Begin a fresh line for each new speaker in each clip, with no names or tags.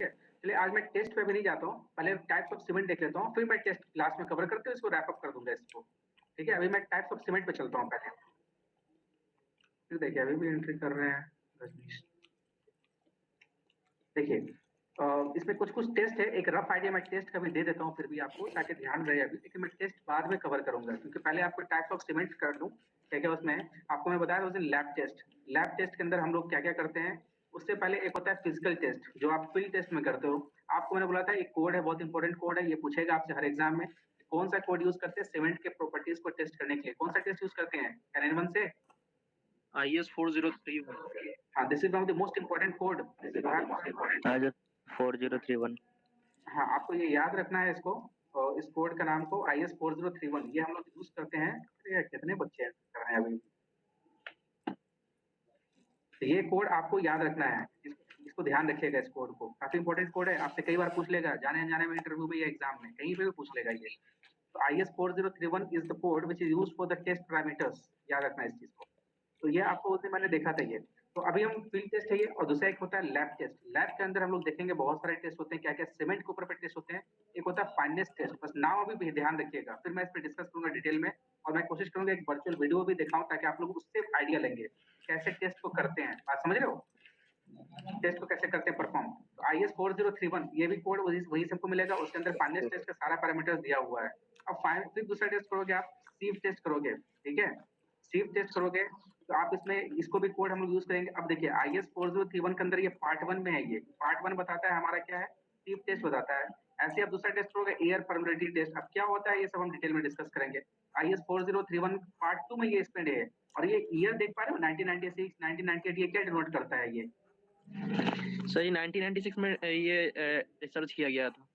है। चलिए आज मैं टेस्ट पे भी नहीं जाता हूँ, पहले टाइप्स ऑफ सीमेंट देख लेता हूँ, फिर मैं टेस्ट लास्ट में कवर करके इसको रैप अप कर दूंगा इसको। ठीक है, अभी मैं टाइप्स ऑफ सीमेंट पे चलता हूँ पहले। फिर देखिए अभी भी एंट्री कर रहे हैं रजनीश। देखिए इसमें कुछ कुछ टेस्ट है, एक रफ आइडिया मैं टेस्ट का भी दे देता हूँ फिर भी आपको, ताकि ध्यान रहे अभी, लेकिन मैं टेस्ट बाद में कवर करूंगा, क्योंकि पहले आपको टाइप्स ऑफ सीमेंट कर दूं क्या क्या उसमें आपको मैं बताया उस दिन लैब टेस्ट। लैब टेस्ट के अंदर हम लोग क्या क्या करते हैं, उससे पहले एक होता है फिजिकल टेस्ट जो आप फील्ड टेस्ट में करते हो। आपको मैंने बोला था एक कोड है, बहुत इंपॉर्टेंट कोड है, ये पूछेगा आपसे हर एग्जाम में। कौन सा कोड यूज करते हैं सीमेंट के प्रॉपर्टीज को टेस्ट करने के लिए, कौन सा टेस्ट यूज करते हैं एन से?
IS 4031।
हाँ, this is one of the most important code.
IS 4031।
हाँ, आपको ये याद रखना है इसको, इस कोड का नाम को IS 4031, ये हम लोग यूज करते हैं। अरे कितने बच्चे कर रहे हैं अभी, तो ये कोड आपको याद रखना है, इसको ध्यान रखिएगा, इस कोड को, काफी इंपॉर्टेंट कोड है, आपसे कई बार पूछ लेगा जाने अनजाने में, इंटरव्यू में या एग्जाम में कहीं पे भी पूछ लेगा ये। तो IS 4031 is the code which is used for the test parameters, याद रखना इस चीज को। तो ये आपको उस दिन मैंने देखा था ये। तो अभी हम फील्ड टेस्ट है ये, और दूसरा एक होता है लैब टेस्ट। लैब के अंदर हम लोग देखेंगे बहुत सारे टेस्ट होते हैं, क्या क्या सीमेंट के ऊपर पे टेस्ट होते हैं। एक होता है फाइनेस टेस्ट, बस नाम अभी भी ध्यान रखिएगा, फिर मैं इस पर डिस्कस करूंगा डिटेल में, और मैं कोशिश करूंगा एक वर्चुअल वीडियो भी दिखाऊं ताकि आप लोग उससे आइडिया लेंगे कैसे टेस्ट को करते हैं। बात समझ रहे हो, टेस्ट को कैसे करते हैं परफॉर्म। तो IS 4031 ये भी कोड वही सबको मिलेगा, उसके अंदर फाइनेस टेस्ट का सारा पैरामीटर्स दिया हुआ है। अब फिर दूसरा टेस्ट करोगे आप, सीव टेस्ट करोगे, ठीक है, सीव टेस्ट करोगे तो आप इसमें इसको भी कोड हम लोग यूज करेंगे। अब देखिए IS 4031 के अंदर ये पार्ट 1 में है, ये पार्ट 1 बताता है हमारा क्या है, सीव टेस्ट बताता है। ऐसे आप दूसरा टेस्ट करोगे एयर परमिबिलिटी टेस्ट, अब क्या होता है ये सब हम डिटेल में डिस्कस करेंगे। IS 4031 पार्ट 2 में ये स्पेंड है, और ये ईयर देख पा रहे हो 1996 1998, ये क्या डिनोट करता है ये?
सही 1996 में ये रिसर्च किया गया था।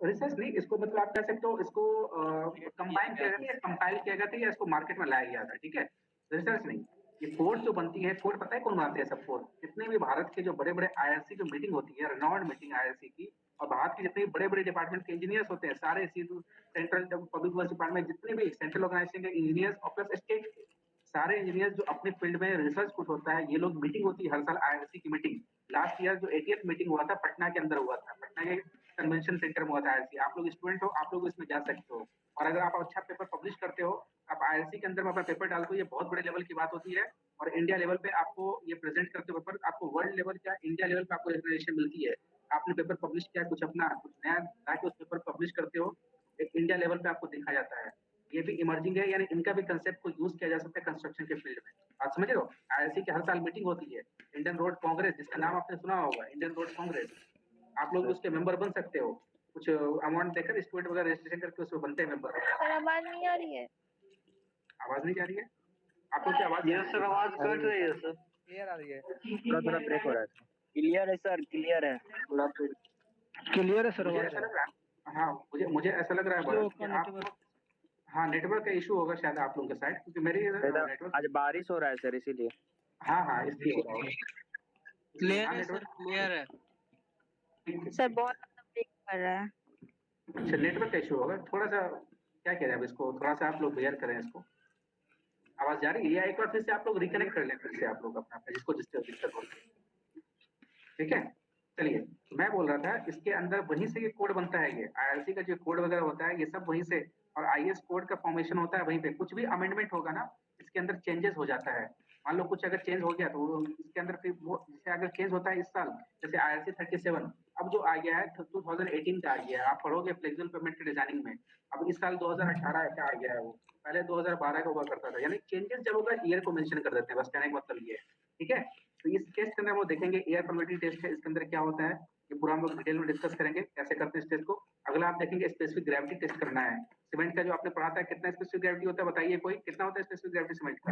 रिसर्च नहीं, इसको मतलब आप कह सकते हो, इसको कंबाइन किया गया था या कंपाइल किया गया था या इसको मार्केट में लाया गया था, ठीक है, रिसर्च नहीं। ये कोड जो बनती है, कोड पता है कौन बनाते हैं सब कोड? जितने भी भारत के जो बड़े बड़े IRC जो मीटिंग होती है, रिनाउंड मीटिंग IRC की, और भारत के जितने बड़े बड़े डिपार्टमेंट के इंजीनियर्स होते हैं सारे, सेंट्रल पब्लिक वर्क डिपार्टमेंट, जितने भी सेंट्रल ऑर्गेनाइजेशन के इंजीनियर्स और प्लस स्टेट सारे इंजीनियर्स जो अपने फील्ड में रिसर्च कुछ होता है, ये लोग मीटिंग होती है हर साल IRC की मीटिंग। लास्ट ईयर जो 80th मीटिंग हुआ था पटना के अंदर हुआ था, पटना के कन्वेंशन सेंटर में हुआ था IRC। आप लोग स्टूडेंट हो, आप लोग इसमें जा सकते हो, और अगर आप अच्छा पेपर पब्लिश करते हो, आप IRC के अंदर में अपना पेपर डालते हो, ये बहुत बड़े लेवल की बात होती है। और इंडिया लेवल पे आपको ये प्रेजेंट करते हो पेपर, आपको वर्ल्ड लेवल क्या इंडिया लेवल पे आपको रिकग्निशन मिलती है। आपने पेपर पब्लिश किया, कुछ अपना कुछ नया लाके उस पेपर पब्लिश करते हो, एक इंडिया लेवल पे आपको देखा जाता है। ये भी इमर्जिंग है, यानी इनका भी कंसेप्ट को यूज किया जा सकता है कंस्ट्रक्शन के फील्ड में। आप समझ रहे हो, IRC की हर साल मीटिंग होती है, इंडियन रोड कांग्रेस, जिसका नाम आपने सुना होगा, इंडियन रोड कांग्रेस। आप लोग उसके मेंबर बन सकते हो, कुछ अमाउंट देकर स्टूडेंट वगैरह रजिस्ट्रेशन करके उसमें बनते हैं मेंबर।
सर आवाज नहीं आ रही है?
आवाज नहीं जा रही है आपको? क्या आवाज?
यस सर, आवाज कट रही है सर।
क्लियर आ रही है?
थोड़ा थोड़ा ब्रेक हो रहा है। क्लियर है सर, क्लियर है, थोड़ा
क्लियर है सर
मुझे
आवाज?
ऐसा लग रहा है, हाँ मुझे ऐसा लग रहा है बड़ा कि आप, हाँ नेटवर्क का इशू होगा शायद आप लोगों के साइड, क्योंकि मेरी नेटवर्क
आज बारिश हो रहा है सर, इसीलिए।
हाँ इसलिए होगा।
क्लियर है सर, क्लियर है
सर बहुत ब्रेक कर रहा है।
अच्छा, नेटवर्क का इशू होगा थोड़ा सा, क्या कह रहे हैं अब इसको, थोड़ा सा आप लोग बेयर करें इसको। आवाज जा रही है, या एक बार फिर से आप लोग रिकनेक्ट कर लें फिर से आप लोग अपना, जिसको दिक्कत हो, ठीक है। चलिए, मैं बोल रहा था इसके अंदर वहीं से ये कोड बनता है, ये IRC का जो कोड वगैरह होता है ये सब वहीं से, और IS कोड का फॉर्मेशन होता है वहीं पे। कुछ भी अमेंडमेंट होगा ना, इसके अंदर चेंजेस हो जाता है। मान लो कुछ अगर चेंज हो गया तो इसके अंदर फिर वो, जैसे अगर चेंज होता है इस साल, जैसे IRC 37 अब जो आ गया है 2018 का आ गया है, आप पढ़ोगे फ्लेक्सिबल पेमेंट के डिजाइनिंग में। अब इस साल 2018 का आ गया है, वो पहले 2012 का हुआ करता था। यानी चेंजेस जब होगा ईयर को मेंशन कर देते हैं, बस कहने का मतलब ये है, ठीक है। तो इस टेस्ट के अंदर हम लोग देखेंगे, एयर परमिबिलिटी टेस्ट है, इसके अंदर क्या होता है ये पूरा हम लोग डिटेल में डिस्कस करेंगे कैसे करते हैं इस टेस्ट को। अगला आप देखेंगे स्पेसिफिक ग्रेविटी टेस्ट करना है। सीमेंट का जो आपने पढ़ा था, कितना स्पेसिफिक ग्रेविटी होता है बताइए, कोई कितना होता है स्पेसिफिक ग्रेविटी सीमेंट का?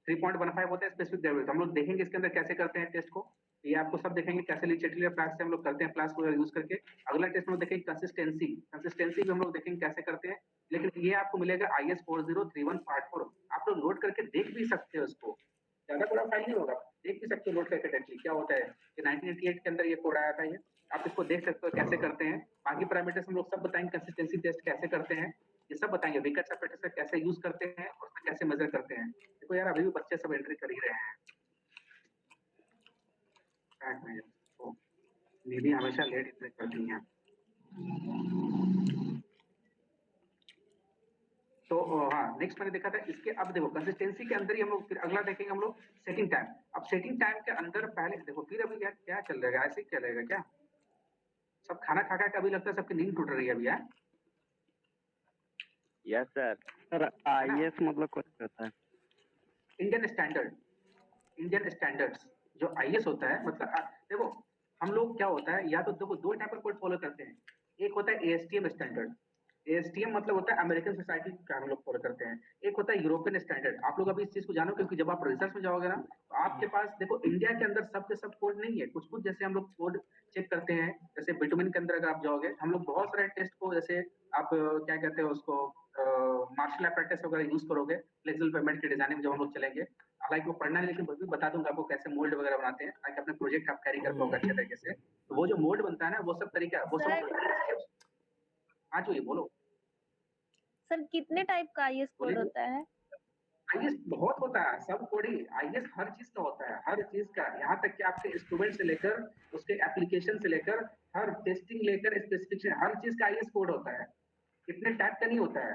3.15 होता है स्पेसिफिक ग्रेविटी। हम लोग देखेंगे इसके अंदर कैसे करते हैं टेस्ट को, ये आपको सब देखेंगे कैसे लीचेटिलियर फ्लास्क से हम लोग करते हैं, फ्लास्क को यूज करके। अगला टेस्ट में लोग देखेंगे कंसिस्टेंसी, कंसिस्टेंसी भी हम लोग देखेंगे कैसे करते हैं। लेकिन ये आपको मिलेगा IS 4031 पार्ट 4, आप लोग नोट करके देख भी सकते हो इसको, ज्यादा बड़ा फाइल नहीं होगा, देख भी सकते हो नोट करके डायरेक्टली क्या होता है कि 1988 के अंदर ये कोड आया था, ये आप इसको देख सकते हो कैसे करते हैं। बाकी पैरामीटर्स हम लोग सब बताएंगे, कंसिस्टेंसी टेस्ट कैसे करते हैं ये सब बताएंगे, विकेट्स ऑपरेटर कैसे यूज करते हैं और कैसे मेजर करते हैं। देखो यार अभी भी बच्चे सब एंट्री कर ही रहे हैं। बैक में तो दीदी हमेशा लेट इसलिए करती हैं। तो हाँ, नेक्स्ट मैंने देखा था इसके, अब देखो कंसिस्टेंसी के अंदर ही हम लोग फिर अगला देखेंगे हम लोग सेटिंग टाइम। अब सेटिंग टाइम के अंदर पहले देखो, फिर अभी क्या क्या चल रहा है, ऐसे ही चलेगा क्या? सब खाना खा खा के अभी लगता है सबकी नींद टूट रही है अभी, है?
Yes sir.
सर आईएएस मतलब कुछ होता है?
इंडियन स्टैंडर्ड, इंडियन स्टैंडर्ड्स जो आईएएस होता है, मतलब देखो हम लोग क्या होता है, या तो देखो दो टाइप का कोड फॉलो करते हैं। एक होता है एएसटीएम स्टैंडर्ड, एएसटीएम मतलब होता है अमेरिकन सोसाइटी का हम लोग फॉलो करते हैं। एक होता है यूरोपियन स्टैंडर्ड। आप लोग अभी इस चीज को जानो, क्योंकि जब आप रिसर्च में जाओगे ना तो आपके पास देखो इंडिया के अंदर सब के सब कोड नहीं है, कुछ कुछ जैसे हम लोग कोड चेक करते हैं, जैसे बिटुमिन के अंदर अगर आप जाओगे, हम लोग बहुत सारे टेस्ट को, जैसे आप क्या कहते हैं उसको, मार्शल अप्रेंटिस वगैरह यूज करोगे फ्लेक्सिबल पेमेंट के डिजाइनिंग में जब हम लोग चलेंगे। हालांकि वो पढ़ना है, लेकिन भी बता दूंगा आपको कैसे मोल्ड वगैरह बनाते हैं, ताकि अपने प्रोजेक्ट आप कैरी कर पाओगे अच्छे तरीके से। तो वो जो मोल्ड बनता है ना, वो सब तरीका, वो सब। हाँ जो ये बोलो।
सर कितने टाइप का आईएएस कोड
बोलिए।
होता है?
आईएएस बहुत होता है, सब कोड ही आईएएस हर चीज का होता है, हर चीज का। यहाँ तक कि आपके इंस्ट्रूमेंट से लेकर उसके एप्लीकेशन से लेकर हर टेस्टिंग लेकर स्पेसिफिकेशन, हर चीज का आईएएस कोड होता है। इतने टाइप का नहीं होता है,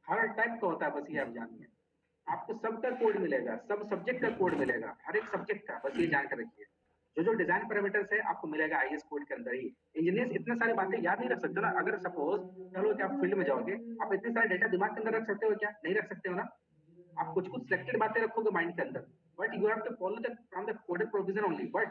हर टाइप का होता है, बस ये आप जानिए। आपको सबका कोड मिलेगा, सब सब्जेक्ट का कोड मिलेगा, हर एक सब्जेक्ट का, बस ये जान कर रखिए। जो जो डिजाइन पैरामीटर्स है आपको मिलेगा आईएएस कोड के अंदर ही। इंजीनियर्स इतने सारी बातें याद नहीं रख सकते ना। अगर सपोज चलो कि आप फील्ड में जाओगे, आप इतने सारे डेटा दिमाग के अंदर रख सकते हो क्या? नहीं रख सकते हो ना। आप कुछ कुछ सिलेक्टेड बातें रखोगे माइंड के अंदर, but you have to follow the from the coded provision only. But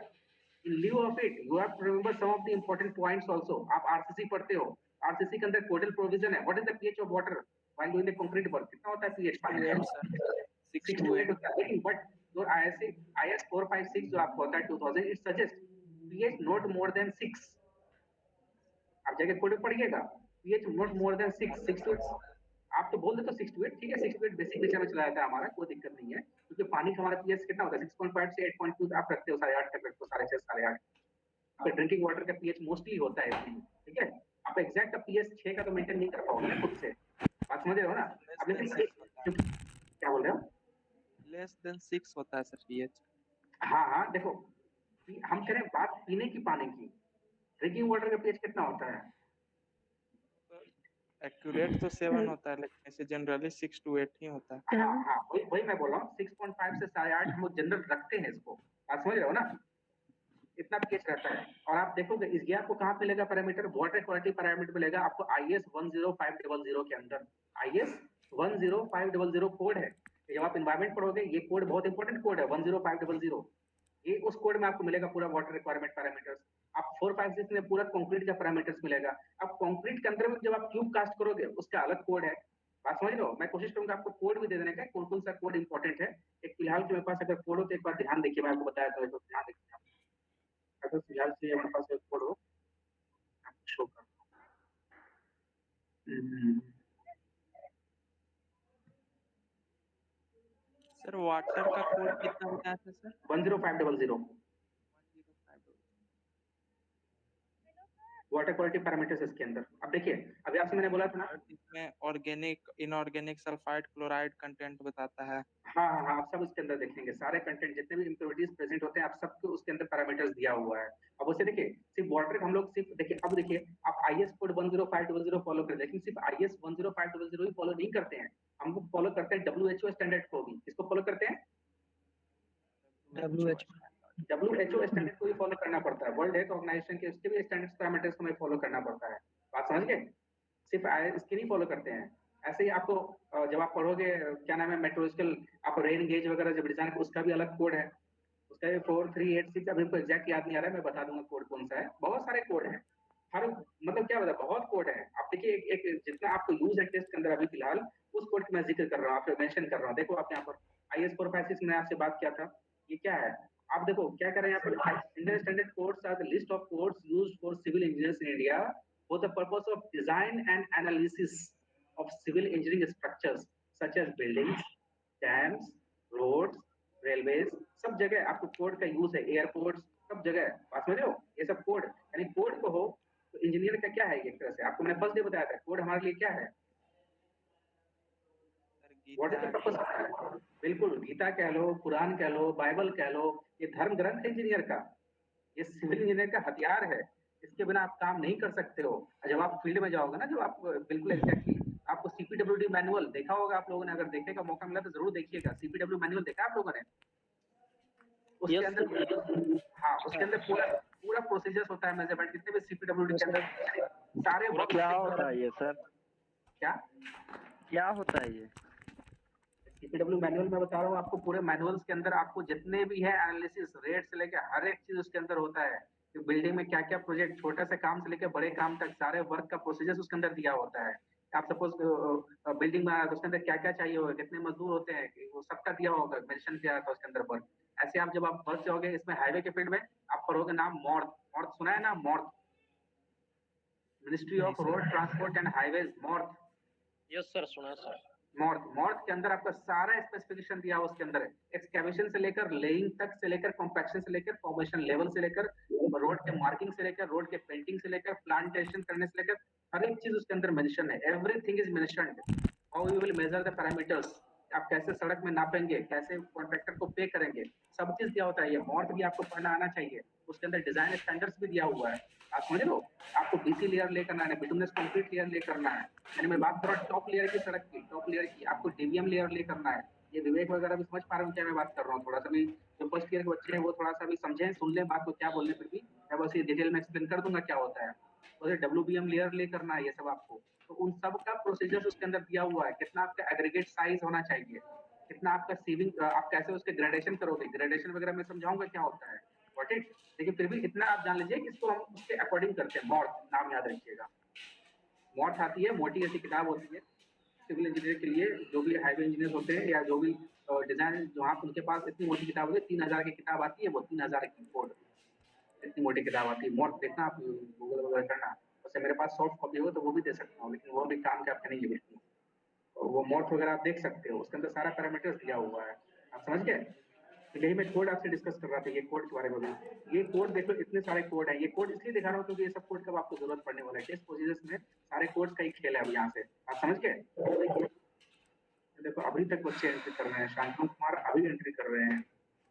in lieu of it you have to remember some of the important points also. आप आरसीसी पढ़ते हो, आरसीसी के अंदर कोडेड प्रोविजन है। What is the pH of water while doing the concrete work? कितना होता है pH पानी का? 6 to 8 होता है। लेकिन बट जो IS 456 जो आपको होता है 2000, it suggest pH not more than 6। आप जाके कोड में पढ़िएगा, pH not more than 6 to 8। आप तो बोल देते हो 6 to 8, ठीक है 6 to 8 बेसिक नेचर में चला जाता है हमारा, कोई दिक्कत नहीं है। क्योंकि पानी का हमारा pH कितना होता है? 6.5 से 8.2 आप रखते हो, 8.5 तक रखते हो, 6.5 8.5। आपका ड्रिंकिंग वाटर का pH मोस्टली होता है इतनी, ठीक है। आप एग्जैक्ट pH 6 का तो मेंटेन नहीं कर पाओगे ना खुद से, बात समझ रहे हो ना? अब लेकिन क्या बोल रहे हो?
लेस देन 6 होता है सर पीएच।
हाँ हाँ, देखो हम करें बात पीने की पानी की, ड्रिंकिंग वाटर का पीएच कितना होता है?
एक्यूरेट तो 7 होता है, लेकिन ऐसे जनरली 6 to 8 ही होता है।
हाँ हाँ, वही मैं बोल रहा हूँ, 6.5 से 8.5 हम लोग जनरल रखते हैं इसको, आप समझ रहे हो ना? इतना पीएच रहता है। और आप देखोगे इस ये आपको कहाँ मिलेगा पैरामीटर? वाटर क्वालिटी पैरामीटर मिलेगा आपको IS 10500 के अंदर। IS 10500 कोड है। जब आप एनवायरमेंट पढ़ोगे, ये कोड बहुत इंपॉर्टेंट कोड है 10500। ये उस कोड में आपको मिलेगा पूरा वाटर रिक्वायरमेंट पैरामीटर्स। आप 456 में पूरा कंक्रीट का पैरामीटर्स मिलेगा। अब कंक्रीट के अंदर में जब आप क्यूब कास्ट करोगे, उसका अलग कोड है। बात समझ रहे हो? मैं कोशिश करूंगा आपको कोड भी दे देने का, कौन कौन सा कोड इंपॉर्टेंट है। एक फिलहाल के मेरे पास अगर कोड हो तो एक बार ध्यान देखिए, मैं आपको बताया तो ध्यान देखिए। अगर फिलहाल से हमारे पास एक कोड हो, आपको शो कर
सर वाटर का कोड कितना बताया था सर?
10500 वाटर क्वालिटी पैरामीटर्स इसके अंदर। अब देखिए, अभी आपसे मैंने बोला था ना,
इसमें organic, inorganic, sulphide, chloride content बताता है।
हाँ हाँ हाँ, आप सब उसके अंदर देखेंगे, सारे कंटेंट जितने भी इम्प्योरिटीज प्रेजेंट होते हैं, आप सबको उसके अंदर पैरामीटर्स दिया हुआ है। अब उसे देखिए, सिर्फ वाटर हम लोग सिर्फ देखिए, अब देखिए आप IS कोड 10500 फॉलो करते हैं, लेकिन सिर्फ IS 10500 ही फॉलो नहीं करते हैं, हम लोग फॉलो करते हैं WHO स्टैंडर्ड को भी। किसको फॉलो करते हैं? WHO स्टैंडर्ड को भी फॉलो करना पड़ता है। वर्ल्ड हेल्थ ऑर्गेनाइजेशन के उसके भी स्टैंडर्ड्स पैरामीटर्स को हमें फॉलो करना पड़ता है। बात समझ गए? सिर्फ इसके नहीं फॉलो करते हैं। ऐसे ही आपको जब आप पढ़ोगे क्या नाम है मेट्रोलॉजिकल, आप रेन गेज वगैरह जब डिजाइन, उसका भी अलग कोड है, उसका भी 4386। अभी हमको एग्जैक्ट याद नहीं आ रहा है, मैं बता दूंगा कोड कौन सा है। बहुत सारे कोड हैं, हर मतलब क्या बता, बहुत कोड है। आप देखिए एक जितना आपको यूज एंड टेस्ट के अंदर अभी फिलहाल उस कोड की मैं जिक्र कर रहा हूँ, आपको मेंशन कर रहा हूँ। देखो आप यहाँ पर IS 456 में आपसे बात किया था, ये क्या है? आप देखो क्या कर रहे हैं यहाँ पर, Indian standard codes are the list of codes used for civil engineers in India for the purpose of design and analysis of civil engineering structures such as buildings, dams, roads, railways। सब जगह आपको code का use है, airports, सब जगह। बात समझ रहे हो? ये सब कोड, यानी कोड को हो तो इंजीनियर का क्या है एक तरह से। आपको मैंने फर्स्ट डे बताया था कोड हमारे लिए क्या है, what is the purpose of that. बिल्कुल, गीता कह लो, कुरान कह लो, बाइबल कह लो, ये धर्म ग्रंथ है इंजीनियर का। ये सिविल इंजीनियर का हथियार है, इसके बिना आप काम नहीं कर सकते हो। जब आप फील्ड में जाओगे ना, जब आप बिल्कुल एग्जैक्टली आपको सीपीडब्ल्यूडी मैनुअल देखा होगा आप लोगों ने, अगर देखने का मौका मिला तो जरूर देखिएगा। सीपीडब्ल्यू मैनुअल देखा आप लोगों ने? उसके
Yes,
अंदर हाँ, उसके अंदर पूरा पूरा प्रोसीजर्स होता है मेजरमेंट, जितने भी सीपीडब्ल्यूडी के अंदर सारे वर्क
क्या होता है ये सर?
क्या
क्या होता है ये?
सीपीडब्ल्यू मैनुअल में बता रहा हूँ आपको, पूरे मैनुअल्स के अंदर आपको जितने भी है एनालिसिस रेट से लेकर हर एक चीज उसके अंदर होता है कि बिल्डिंग में क्या क्या प्रोजेक्ट, छोटे से काम से लेकर बड़े काम तक सारे वर्क का प्रोसीजर्स उसके अंदर दिया होता है। आप सपोज बिल्डिंग में तो उसके अंदर क्या क्या चाहिए होगा, कितने मजदूर होते हैं, कि वो सबका दिया होगा, मेंशन किया था उसके अंदर वर्क। ऐसे आप जब आप वर्क जाओगे इसमें हाईवे के फील्ड में, आप पढ़ोगे नाम मॉर्थ। मॉर्थ सुना है ना? मॉर्थ, मिनिस्ट्री
नहीं
of
sir.
Road transport and highways, मॉर्थ।
yes sir, सुना सर।
मॉर्थ के अंदर आपका सारा स्पेसिफिकेशन दिया हुआ उसके अंदर है, एक्सकैवेशन से लेकर लेइंग तक से लेकर कॉम्पैक्शन से लेकर फॉर्मेशन लेवल से लेकर रोड के मार्किंग से लेकर रोड के पेंटिंग से लेकर प्लांटेशन करने से लेकर हर एक चीज उसके अंदर मेंशन है। Everything is mentioned. How you will measure the parameters, आप कैसे सड़क में नापेंगे, कैसे कॉन्ट्रैक्टर को पे करेंगे, सब चीज दिया होता है। ये मॉर्थ भी आपको पढ़ना आना चाहिए। उसके अंदर डिजाइन स्टैंडर्ड्स भी दिया हुआ है, आप समझ लो। आपको बीसी लेयर ले करना है, बिटुमिनस कंक्रीट लेयर ले करना है, यानी मैं बात कर रहा हूँ टॉप लेयर की, सड़क की टॉप लेयर की, आपको डीबीएम लेयर ले करना है। ये विवेक वगैरह भी समझ पा रहे हो क्या मैं बात कर रहा हूँ? थोड़ा सा भी जो फर्स्ट ईयर के बच्चे हैं वो थोड़ा सा भी समझें, सुन लें बात को, क्या बोलने फिर भी मैं बस ये डिटेल में एक्सप्लेन कर दूंगा क्या होता है। तो डब्ल्यूबीएम लेयर ले करना है ये सब आपको। तो उन सब का प्रोसीजर्स उसके अंदर दिया हुआ है, कितना आपका एग्रीगेट साइज होना चाहिए, कितना आपका सीविंग, आप कैसे उसके ग्रेडेशन करोगे, ग्रेडेशन वगैरह मैं समझाऊंगा क्या होता है, गॉट इट। लेकिन फिर भी इतना आप जान लीजिए कि इसको हम उसके अकॉर्डिंग करते हैं। मॉर्थ नाम याद रखिएगा। मॉर्थ आती है, मोटी ऐसी किताब होती है सिविल इंजीनियर के लिए, जो भी हाईवे इंजीनियर होते हैं या जो भी डिजाइन, जो आप उनके पास इतनी मोटी किताब होती है, 3000 की किताब आती है, वो 3000 की कोड, इतनी मोटी किताब आती है। मॉर्थ देखना आप, गूगल वगैरह करना। वैसे मेरे पास सॉफ्ट कॉपी हो तो वो भी दे सकता हूँ, लेकिन वो भी काम के आपके नहीं है बिल्कुल। वो मॉर्थ वगैरह आप देख सकते हो, उसके अंदर सारा पैरामीटर्स दिया हुआ है, आप समझ गए। तो यही मैं कोड आपसे डिस्कस कर रहा था, ये कोड के बारे में भी। ये कोड देखो, इतने सारे कोड हैं। ये कोड इसलिए दिखा रहा हूँ क्योंकि ये सब कोड कब आपको जरूरत पड़ने वाला है, टेस्ट प्रोसीजर्स में सारे कोड्स का ही खेल है अब यहाँ से, आप समझ गए। देखिए, देखो अभी तक बच्चे एंट्री कर रहे हैं, शांतनु कुमार अभी एंट्री कर रहे हैं,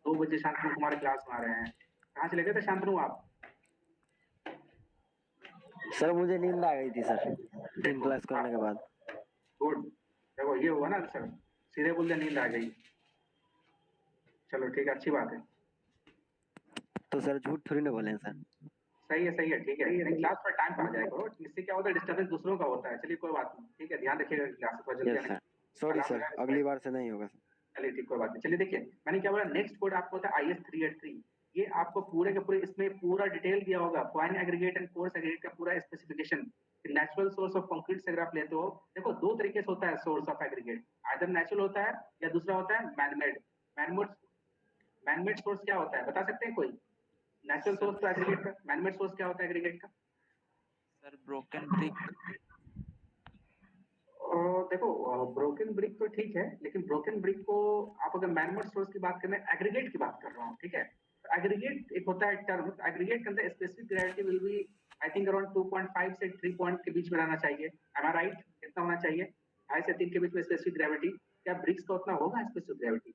2 बजे शांतनु कुमार क्लास में आ रहे हैं। कहाँ चले गए थे शांतनु आप?
सर मुझे नींद आ गई थी सर, 3 क्लास करने के बाद।
गुड, देखो ये हुआ ना सर, सीधे बोल दे नींद आ गई। चलो ठीक है, अच्छी बात है।
तो सर झूठ थोड़ी ना बोले सर।
सही है ठीक है, क्लास पर टाइम पर आ जाएगा करो, इससे क्या होता है डिस्टर्बेंस दूसरों का होता है। चलिए कोई बात नहीं, ठीक है, ध्यान रखिएगा क्लास पर जल्दी
यस
आने
सर,
का।
सॉरी सर, अगली बार से नहीं होगा सर।
चलिए ठीक, कोई बात नहीं। चलिए देखिए, मैंने क्या बोला, नेक्स्ट कोड आपको होता है IS 383। ये आपको पूरे के पूरे इसमें पूरा डिटेल दिया होगा, fine aggregate and coarse aggregate का पूरा specification. Natural source of concrete से अगर आप लेते हो, देखो 2 तरीके से होता है source of aggregate, either natural होता है या दूसरा होता है मैनमेड। मैनमेड मैनमेड सोर्स क्या होता है बता सकते हैं कोई? नेचुरल सोर्स तो एग्रीगेट का, मैनमेड सोर्स क्या होता है एग्रीगेट का?
Sir broken brick.
देखो ब्रोकन ब्रिक तो ठीक है, लेकिन ब्रोकन ब्रिक को आप अगर मैनमेड सोर्स की बात करें, एग्रीगेट की बात कर रहा हूँ, ठीक है। एग्रीगेट एक होता है टर्म, एग्रीगेट के अंदर specific gravity will be I think around 2.5 से 3 पॉइंट के बीच में रहना चाहिए। Am I right? कितना होना चाहिए? 2.5 से 3 के बीच में स्पेसिफिक ग्रेविटी। क्या ब्रिक्स का उतना होगा स्पेसिफिक ग्रेविटी?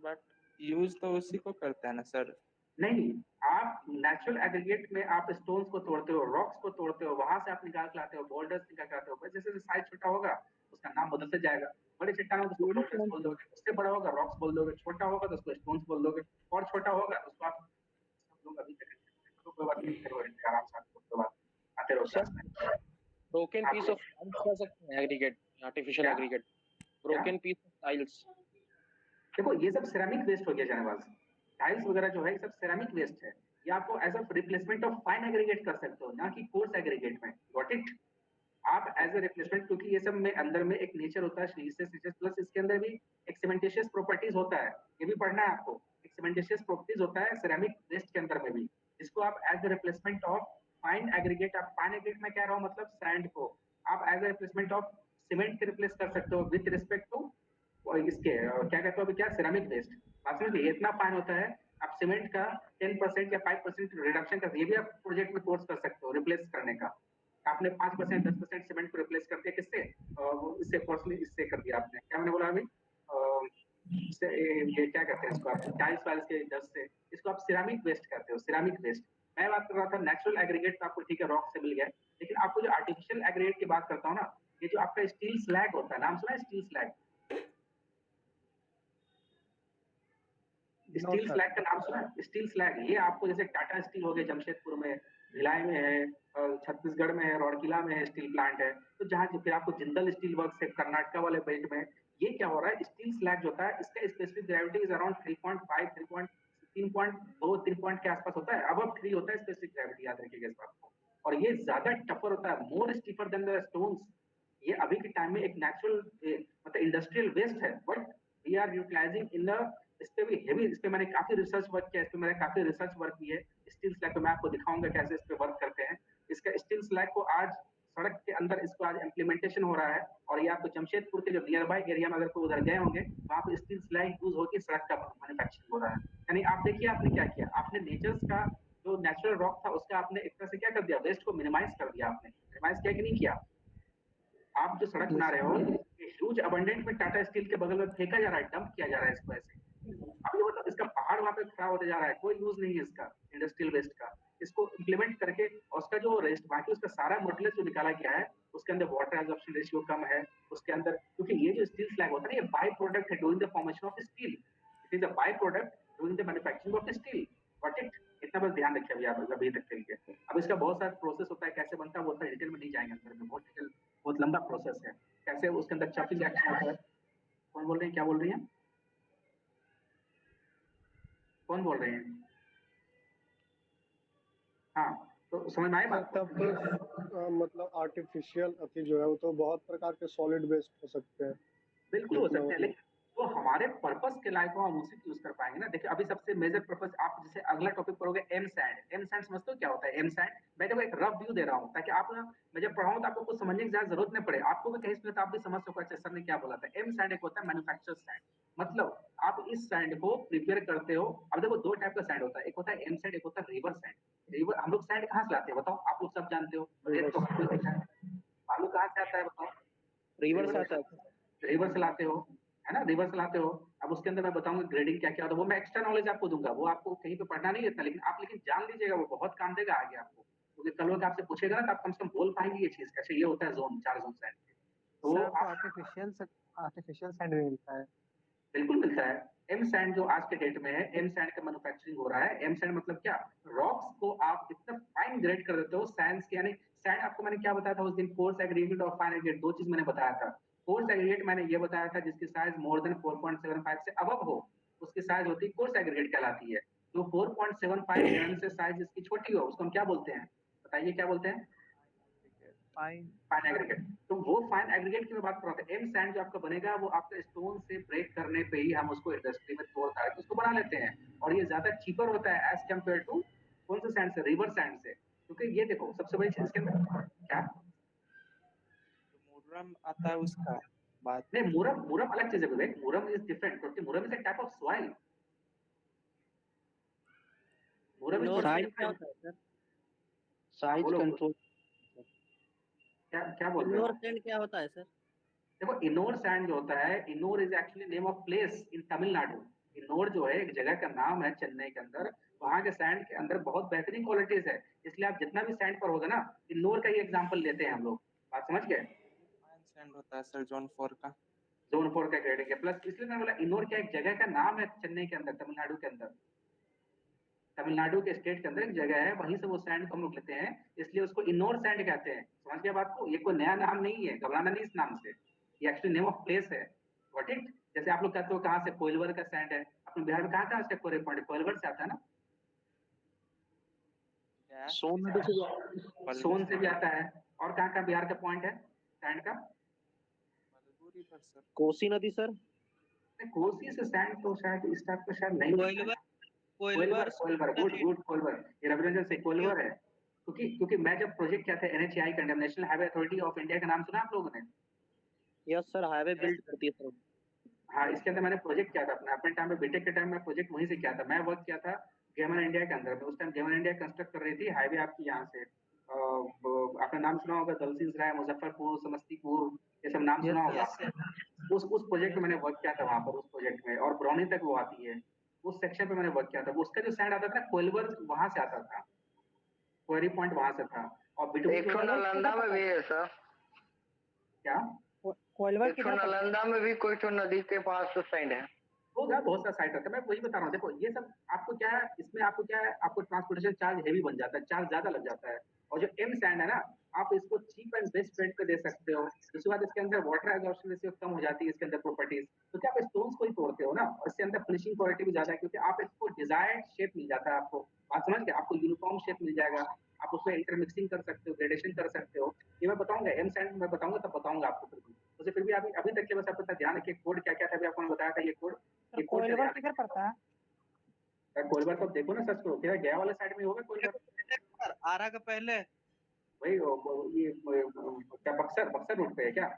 बट यूज तो उसी को करते हैं ना सर।
नहीं, आप नेचुरल एग्रीगेट में आप स्टोन्स को तोड़ते हो, रॉक्स को तोड़ते हो, वहां से आप निकाल के लाते हो, बोल्डर्स निकाल के लाते हो। जैसे जैसे साइज छोटा होगा उसका नाम बदलते जाएगा। बड़े चट्टानों को बोल्डर्स बोल दोगे, उससे बड़ा होगा रॉक्स बोल दोगे, छोटा होगा तो उसको स्टोन्स बोल दोगे, और छोटा होगा तो उसको आप लोग अभी तक तो कोई बात नहीं करो, आराम से आपको बात आते रहो क्लास में।
ब्रोकन पीस ऑफ कर सकते हैं एग्रीगेट, आर्टिफिशियल
क्या?
Aggregate, broken piece of tiles.
देखो ये सब सिरेमिक वेस्ट हो गया जानवाज, टाइल्स वगैरह जो है ये सब सिरेमिक वेस्ट है। ये आपको as a replacement of fine aggregate कर सकते हो, ना कि कोर्स एग्रीगेट में, गॉट इट। आप एज अ रिप्लेसमेंट, क्योंकि ये सब में अंदर में एक नेचर होता है सिलिसियस प्लस इसके अंदर भी एक सीमेंटिशियस प्रॉपर्टीज होता है, ये भी पढ़ना है आपको। एक सीमेंटिशियस प्रॉपर्टीज होता है सिरेमिक वेस्ट के अंदर में भी, जिसको आप as a replacement of fine aggregate, आप फाइन एग्रीगेट में कह रहा हूँ मतलब सैंड को आप as a replacement of cement के रिप्लेस कर सकते हो विद रिस्पेक्ट टू इसके क्या कहते हो अभी, क्या सिरेमिक वेस्ट। बात समझिए, इतना फाइन होता है, आप सीमेंट का 10% या 5% रिडक्शन कर, ये भी आप प्रोजेक्ट में कोर्स कर सकते हो रिप्लेस करने का। आपने 5% 10% सीमेंट को रिप्लेस कर दिया, किससे? इससे पर्सनली इससे कर दिया आपने, क्या मैंने बोला अभी, ये क्या कहते हैं इसको, आप टाइल्स वाइल्स के डस्ट से इसको आप सिरामिक वेस्ट कहते हो, सिरामिक वेस्ट। मैं बात कर रहा था नेचुरल एग्रीगेट, तो आपको ठीक है रॉक से मिल गया, लेकिन आपको जो आर्टिफिशियल एग्रीगेट की बात करता हूँ ना, ये जो आपका स्टील स्लैग होता है, नाम सुना है स्टील स्लैग? स्टील स्लैग का नाम सुना है? स्टील स्लैग ये आपको जैसे टाटा स्टील हो गया जमशेदपुर में, भिलाई में है, और छत्तीसगढ़ में है, रौड़किला में है स्टील प्लांट है, तो जहाँ फिर आपको जिंदल स्टील वर्क्स है कर्नाटका वाले बेल्ट में। ये क्या हो रहा है, स्टील स्लैग जो होता है इसका specific gravity is around 3.5 3.2 3 point के आसपास होता है, अब 3 होता है स्पेसिफिक ग्रेविटी, याद रखिएगा इस बात को। और ये ज्यादा टफर होता है, more stiffer than the stones. ये अभी के टाइम में एक नेचुरल मतलब इंडस्ट्रियल वेस्ट है, but we are utilising in the, इस पे भी हेवी, इस पे मैंने काफी रिसर्च वर्क किया, इस पे मैंने काफी रिसर्च वर्क की है। स्टील स्लैग को मैं आपको दिखाऊंगा कैसे इस पे वर्क करते हैं। इसका स्टील स्लैग को आज सड़क के अंदर इसको आज इम्प्लीमेंटेशन हो रहा है, और ये आपको जमशेदपुर के जो नियर बाई एरिया में अगर कोई उधर गए होंगे, वहाँ पे स्टील स्लैग यूज होकर सड़क का मैन्युफैक्चरिंग हो रहा है। यानी आप देखिए आपने क्या किया, आपने नेचर्स का जो नेचुरल रॉक था उसका आपने एक तरह से क्या कर दिया, वेस्ट को मिनिमाइज कर दिया आपने। मिनिमाइज किया कि नहीं किया? आप जो सड़क बना रहे हो, ह्यूज अबंडेंट में टाटा स्टील के बगल में फेंका जा रहा है, डंप किया जा रहा है इसको ऐसे। अब ये मतलब इसका पहाड़ वहां पे खड़ा होते जा रहा है, कोई यूज नहीं है इसका इंडस्ट्रियल वेस्ट का। इसको इम्प्लीमेंट करके और उसका जो रेस्ट बाकी उसका सारा मॉडल जो निकाला गया है, उसके अंदर वाटर एब्जॉर्प्शन रेशियो कम है उसके अंदर, क्योंकि ये जो स्टील स्लैग होता है ना, ये बाय प्रोडक्ट है during the formation of steel. It is a by product during the manufacturing of steel. Got it? इतना बस ध्यान रखिए अभी आप अभी तक के लिए। अब इसका बहुत सारा प्रोसेस होता है, कैसे बनता है वो होता है, डिटेल में नहीं जाएंगे अंदर में, बहुत डिटेल, बहुत लंबा प्रोसेस है। कैसे उसके अंदर चॉपिंग एक्शन होता है। कौन बोल रहे हैं, क्या बोल रही हैं, कौन बोल रहे हैं? हाँ, तो समझ में आए बात?
तब तो मतलब आर्टिफिशियल अति जो है वो तो बहुत प्रकार के सॉलिड वेस्ट हो सकते हैं।
बिल्कुल हो सकते हैं, लेकिन वो हमारे पर्पस के लायक हो, हम उसी यूज कर पाएंगे ना। देखिए अभी सबसे मेजर पर्पस, आप जैसे अगला टॉपिक पढ़ोगे एम सैंड। एम सैंड समझते हो क्या होता है? एम सैंड मैं देखो एक रफ व्यू दे रहा हूँ, ताकि आप ना, मैं जब पढ़ाऊँ तो आपको कुछ समझने की ज्यादा जरूरत नहीं पड़े, आपको भी कहीं सुने तो आप भी समझ सको अच्छा सर ने क्या बोला था। एम सैंड एक होता है मैन्युफैक्चर सैंड, मतलब आप इस सैंड को प्रिपेयर करते हो। अब देखो दो टाइप का सैंड होता है, एक होता है एम सैंड, एक होता है रिवर सैंड। रिवर, हम लोग सैंड कहाँ से लाते हैं बताओ, आप लोग सब जानते हो, बालू कहाँ से आता है बताओ?
रिवर से आता है।
रिवर से लाते हो, है ना, रिवर से लाते हो। अब उसके अंदर मैं बताऊंगा ग्रेडिंग क्या क्या होता है, वो मैं एक्स्ट्रा नॉलेज आपको दूंगा, वो आपको कहीं पे पढ़ना नहीं है, लेकिन आप जान लीजिएगा, वो बहुत काम देगा आगे आपको, क्योंकि कल लोग आपसे पूछेगा ना तो आप कम से कम बोल पाएंगे ये चीज कैसे, ये होता है जोन, 4 जोन सैंड। तो
सर
आप
आर्टिफिशियल सैंड भी मिलता है।
बिल्कुल मिलता है। एम सैंड जो आज के डेट में है, एम सैंड का मैन्युफैक्चरिंग हो रहा है। एम सैंड मतलब क्या, रॉक्स को आप इतना फाइन ग्रेड कर देते हो सैंड्स के, यानी सैंड आपको मैंने क्या बताया था उस दिन, कोर्स एग्रीगेट और फाइन एग्रीगेट, दो चीज मैंने बताया था। कोर्स एग्रीगेट मैंने ये बताया था जिसकी साइज मोर देन 4.75 से अबव हो, उसकी साइज होती है कोर्स एग्रीगेट कहलाती है। जो 4.75 mm से साइज जिसकी छोटी हो उसको हम क्या बोलते हैं, बताइए क्या बोलते हैं? Fine aggregate. तो वो फाइन एग्रीगेट की मैं बात कर रहा था। एम सैंड जो आपका बनेगा वो आपका स्टोन से ब्रेक करने पे ही हम उसको इंडस्ट्री में तोड़ ताड़ के उसको बना लेते हैं, और ये ज्यादा चीपर होता है एज कम्पेयर टू कौन से सैंड से, रिवर सैंड से। क्योंकि ये देखो सबसे बड़ी चीज इसके अंदर क्या,
मुर्रम आता है उसका बात।
नहीं मुरम, मुरम अलग चीज है विवेक, मुरम इज डिफरेंट, क्योंकि moorum is a type of soil. Moorum is
size क्या होता है सर? साइज
बोलो
कंट्रोल।
क्या क्या बोल रहे हो?
सैंड क्या होता है सर?
देखो इनोर सैंड जो होता है, Ennore is actually name of place in Tamil Nadu. Ennore जो है एक जगह का नाम है चेन्नई के अंदर, वहां के सैंड के अंदर बहुत बेहतरीन क्वालिटीज है, इसलिए आप जितना भी सैंड पर होगा ना, इनोर का ही एग्जांपल लेते हैं हम लोग, बात समझ गए?
फाइन सैंड होता है सर जोन 4 का।
जोन 4 का ग्रेडिंग है, प्लस इसलिए मैंने बोला इनोर क्या एक जगह का नाम है चेन्नई के अंदर, तमिलनाडु के अंदर, तमिलनाडु के स्टेट के अंदर एक जगह है, वहीं से वो सैंड को हम लोग लेते हैं, इसलिए उसको इनोर सैंड कहते हैं। समझ गया बात को? ये कोई नया नाम नहीं है, घबराना नहीं इस नाम से, ये एक्चुअली नेम ऑफ प्लेस है। Got it? जैसे आप लोग कहते हो कहाँ से, कोइलवर का सैंड है, अपने बिहार में कहाँ कहाँ से कोरे पॉइंट कोइलवर से आता है ना,
सोन
सोन से भी आता है, और कहाँ कहाँ बिहार का पॉइंट है सैंड का?
कोसी नदी सर।
कोसी से सैंड तो शायद इस टाइप का शायद नहीं, कोइलवर, कोइलवर, गुड गुड, कोइलवर, ये रविरंजन से कोइलवर है। क्योंकि क्योंकि मैं जब प्रोजेक्ट किया था एनएचएआई का, national highway authority of India का नाम सुना आप लोगों ने?
यस सर, हाईवे बिल्ड करती है सर।
हाँ, इसके अंदर मैंने प्रोजेक्ट किया था अपने टाइम में, बीटेक के टाइम में प्रोजेक्ट वहीं से किया था। मैं वर्क किया था गेमन इंडिया के अंदर में, उस टाइम गेमन इंडिया कंस्ट्रक्ट कर रही थी हाईवे आपकी यहाँ से, आपने नाम सुना होगा दलसिंह सराय, मुजफ्फरपुर, समस्तीपुर, ये सब नाम सुना होगा। उस प्रोजेक्ट में मैंने वर्क किया था वहाँ पर, उस प्रोजेक्ट में, और ब्राउनी तक वो आती है, उस सेक्शन पे मैंने वर्क किया था। उसका जो सैंड आता था ना, कोइलवर वहां से आता था, क्वेरी पॉइंट वहां से था। और बिटवीन
एक सौ नालंदा में भी है सर,
क्या
कोइलवर
एक सौ
किधर पड़ता है?
नालंदा में भी कोई तो नदी के पास तो सैंड है।
होगा, बहुत सारा साइट रहता है। मैं वही बता रहा हूँ, देखो ये सब आपको क्या है, इसमें आपको क्या है, आपको ट्रांसपोर्टेशन चार्ज हेवी बन जाता है, चार्ज ज्यादा लग जाता है। और जो एम सैंड है ना, आप इसको चीप एंड बेस्ट रेट पे दे सकते हो। उसके बाद इसके अंदर वाटर एब्जॉर्प्शन रेशियो कम हो जाती है, इसके अंदर प्रॉपर्टीज, तो क्या आप स्टोन्स को ही तोड़ते हो ना, और इसके अंदर फिनिशिंग क्वालिटी भी ज्यादा है, क्योंकि आप इसको डिजायर्ड शेप मिल जाता है आपको। बात समझ गए, आपको यूनिफॉर्म शेप मिल जाएगा, आप उसमें इंटरमिक्सिंग कर सकते हो, ग्रेडेशन कर सकते हो। ये मैं बताऊंगा, एम सैंड मैं बताऊंगा, तब बताऊंगा आपको। फिर भी अभी तक के बस आपको ध्यान रखिए, कोड क्या क्या था, अभी आपको मैं बताया था ये कोड।
सर कोइलवर किधर पड़ता है?
कोलवर तो देखो ना, सर्च करो, क्या गया वाले साइड में होगा कोलवर,
आरा का पहले।
वही ये क्या बक्सर रोड पे है क्या?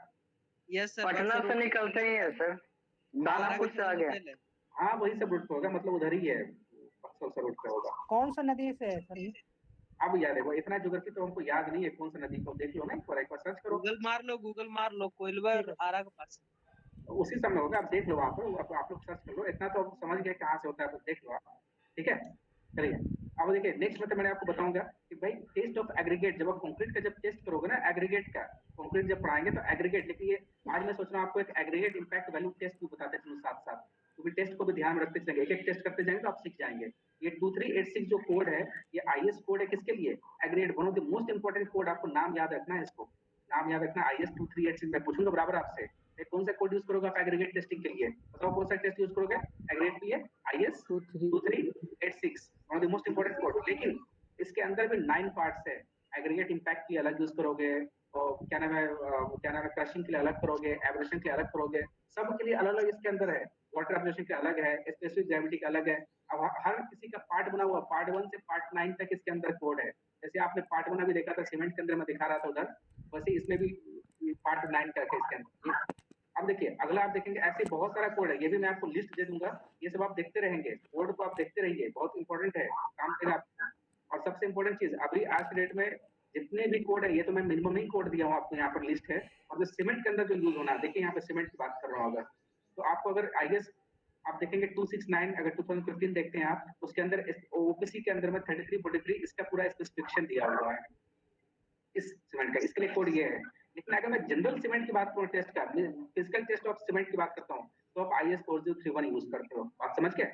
यस सर,
पटना से निकलते ही है सर, दानापुर से आगे।
हाँ वही सब रूट पे होगा, मतलब उधर ही है, बक्सर रोड पे होगा।
कौन सा नदी से है सर ये?
अब याद है वो, इतना ज्योग्राफी तो हमको याद नहीं है कौन सा नदी को, देख लो ना एक बार सर्च करो,
गूगल मार लो कोइलवर आरा के पास।
उसी समय होगा, आप देख लो वहाँ पर, आप लोग सर्च कर लो, इतना तो समझ गए कहाँ से होता है, तो देख लो आप, ठीक है। चलिए अब देखिए, नेक्स्ट मतलब मैंने आपको बताऊंगा कि भाई टेस्ट ऑफ एग्रीगेट, जब आप कंक्रीट का जब टेस्ट करोगे ना, एग्रीगेट का कंक्रीट जब पढ़ाएंगे तो एग्रीगेट, लेकिन ये आज मैं सोच रहा हूँ आपको एक एग्रीगेट इम्पैक्ट वैल्यू टेस्ट भी बताते चलो साथ साथ, क्योंकि टेस्ट को भी ध्यान में रखते चलेंगे, एक एक टेस्ट करते जाएंगे तो आप सीख जाएंगे। ये 2386 जो कोड है, ये आईएस कोड है, किसके लिए? Aggregate, one of the most important code, आपको नाम याद रखना है, इसको नाम याद रखना, आईएस 2386। मैं पूछूंगा बराबर आपसे, कौन सा कोड यूज करोगे आप एग्रीगेट टेस्टिंग के लिए, बताओ कौन सा टेस्ट यूज करोगे एग्रीगेट के लिए? IS 2386, one of the most important code. लेकिन इसके अंदर भी 9 पार्ट्स है, एग्रीगेट इम्पैक्ट के लिए अलग यूज करोगे, और क्या नाम है क्रशिंग के लिए अलग करोगे, एब्रेशन के लिए अलग करोगे, सब के लिए अलग अलग इसके अंदर है, वाटर एब्रेशन के अलग है, स्पेसिफिक ग्रेविटी का अलग है। अब हर किसी का पार्ट बना हुआ, पार्ट 1 से पार्ट 9 तक इसके अंदर कोड है। जैसे आपने पार्ट 1 अभी देखा था सीमेंट के अंदर, मैं दिखा रहा था उधर, वैसे इसमें भी पार्ट 9 का है इसके अंदर। अब देखिए अगला आप देखेंगे, ऐसे बहुत सारा कोड है, ये भी मैं आपको लिस्ट दे दूंगा, ये सब आप देखते रहेंगे, कोड को आप देखते रहिए, बहुत इंपॉर्टेंट है, काम करेगा आपको। और सबसे इंपॉर्टेंट चीज, अभी आज के डेट में जितने भी कोड है, ये तो मैं मिनिमम ही कोड दिया हूँ आपको, यहाँ पर लिस्ट है। और जो सीमेंट के अंदर जो यूज होना है, देखिए यहाँ पे सीमेंट की बात कर रहा हूँ, अगर तो आपको अगर आईएस आप देखेंगे 269, अगर 2015 देखते हैं आप, उसके अंदर ओपीसी के अंदर में 3343 इसका पूरा स्पेसिफिकेशन दिया हुआ है इस सीमेंट का, इसके लिए कोड ये है। लेकिन अगर मैं जनरल सीमेंट की बात करूँ, टेस्ट का, फिजिकल टेस्ट ऑफ सीमेंट की बात करता हूँ, तो आप IS 4031 यूज करते हो, आप समझ गए?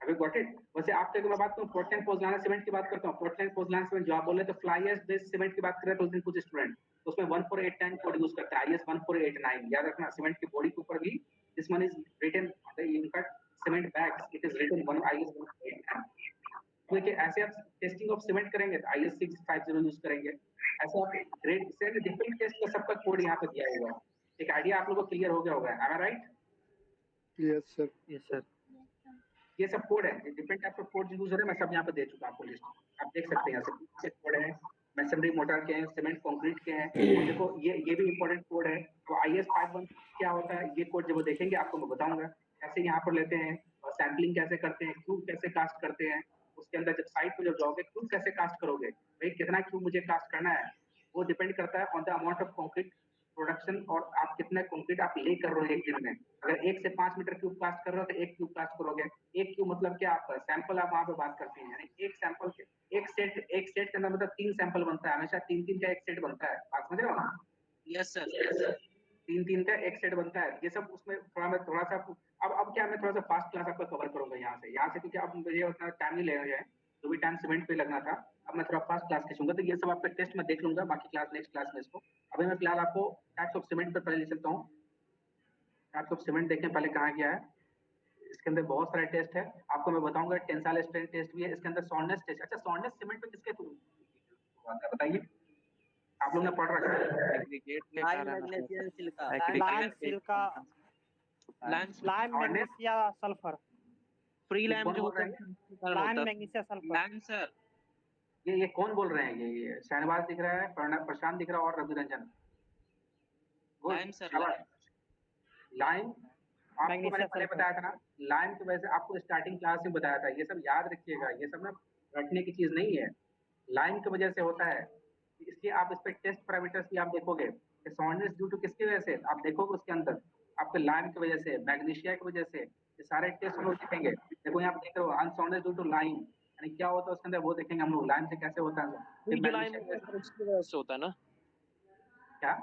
अभी गॉट इट। वैसे आपके अगर मैं बात करूँ पोर्टलैंड पोज़लाना सीमेंट की बात करता हूँ, पोर्टलैंड पोज़लाना सीमेंट जो आप बोले तो फ्लाई एश बेस्ड सीमेंट की बात करें तो उस दिन कुछ स्टूडेंट, तो उसमें 1489 कोड यूज करते हैं, IS 1489, याद रखना। सीमेंट की बॉडी के ऊपर भी this one is written, in fact cement bags it is written one IS 1489। देखिए ऐसे आप टेस्टिंग ऑफ सीमेंट करेंगे तो IS 650 यूज करेंगे। ऐसे आप ग्रेड से डिफरेंट टेस्ट का सबका कोड यहाँ पे दिया हुआ है। एक आइडिया आप लोगों को क्लियर हो गया होगा, am I right?
Yes sir.
Yes sir.
ये सब कोड है, different type of code use हो रहे हैं, मैं सब यहाँ पे दे चुका आपको लिस्ट, आप देख सकते हैं यहाँ से कोड है, मैसनरी मोटर के हैं, सीमेंट कंक्रीट के हैं। देखो ये भी इंपॉर्टेंट कोड है। तो IS 51 क्या होता है, ये कोड जब वो देखेंगे आपको मैं बताऊंगा कैसे यहाँ पर लेते हैं, और सैम्पलिंग कैसे करते हैं, क्यूब कैसे कास्ट करते हैं, उसके अंदर जब साइट पे जब जाओगे क्यूब कैसे कास्ट करोगे, भाई कितना क्यूब मुझे कास्ट करना है, वो डिपेंड करता है on the amount of concrete production, और आप कितना कंक्रीट आप ले कर रहे हो एक दिन में। अगर 1 से 5 मीटर क्यूब कास्ट कर रहे हो तो 1 क्यूब कास्ट करोगे। 1 क्यूब मतलब क्या, आपका सैंपल आप वहाँ पे बात करते हैं, यानी एक सैंपल के एक सेट के अंदर मतलब 3 सैंपल बनता है, हमेशा 3-3 का एक सेट बनता है, बात समझ रहे हो ना?
Yes sir.
3-3 का एक सेट बनता है। ये सब उसमें थोड़ा सा अब क्या, मैं थोड़ा सा फास्ट क्लास आपका कवर करूंगा यहाँ से, क्योंकि अब मुझे उतना टाइम नहीं लगेगा, जो भी टाइम सीमेंट पे लगना था, अब मैं थोड़ा फास्ट क्लास खींचूंगा, तो ये सब आपका टेस्ट में देख लूंगा, बाकी क्लास नेक्स्ट क्लास में इसको। अभी मैं फिलहाल आपको टाइप्स ऑफ सीमेंट पे पहले ले चलता हूँ। टाइप्स ऑफ सीमेंट देखें पहले कहाँ गया है, इसके अंदर बहुत सारे टेस्ट है, आपको मैं बताऊंगा। टेंसाइल स्ट्रेंथ टेस्ट भी है इसके अंदर, सॉन्डनेस टेस्ट। अच्छा सॉन्डनेस सीमेंट पे किसके थ्रू बताइए, आप लोग ने पढ़ रखा है?
एग्रीगेट के
लाइम
कारण
magnesium silica,
lime silica, lime magnesia sulphur,
free lime
कौन
जो
बोल
होता
रहा
है
lime magnesia sulphur.
Lime sir.
ये कौन बोल रहे हैं? ये शहनवाज दिख रहा है, प्रशांत दिख रहा है, और Ravi Ranjan.
Lime sir,
lime आपको मैंने पहले बताया था ना, लाइम की वजह से आपको स्टार्टिंग क्लास में बताया था, ये सब याद रखिएगा, ये सब ना रटने की चीज नहीं है, लाइम की वजह से होता है, इसलिए आप इस पे टेस्ट पैरामीटर्स भी आप देखोगे, सॉन्डनेस ड्यू टू किसकी वजह से? आप देखोगे उसके अंदर आपके लाइम की वजह से, मैग्नीशिया की वजह से, ये सारे टेस्ट हम लोग देखेंगे। देखो यहाँ पे देख रहे हो अनसॉन्डनेस ड्यू टू लाइम, यानी क्या होता है उसके अंदर वो देखेंगे हम लोग, लाइम से कैसे होता है।
फ्री
फिर
जो लाइम
मैग्नीशिया की वजह से
उसकी वजह से होता है ना,
क्या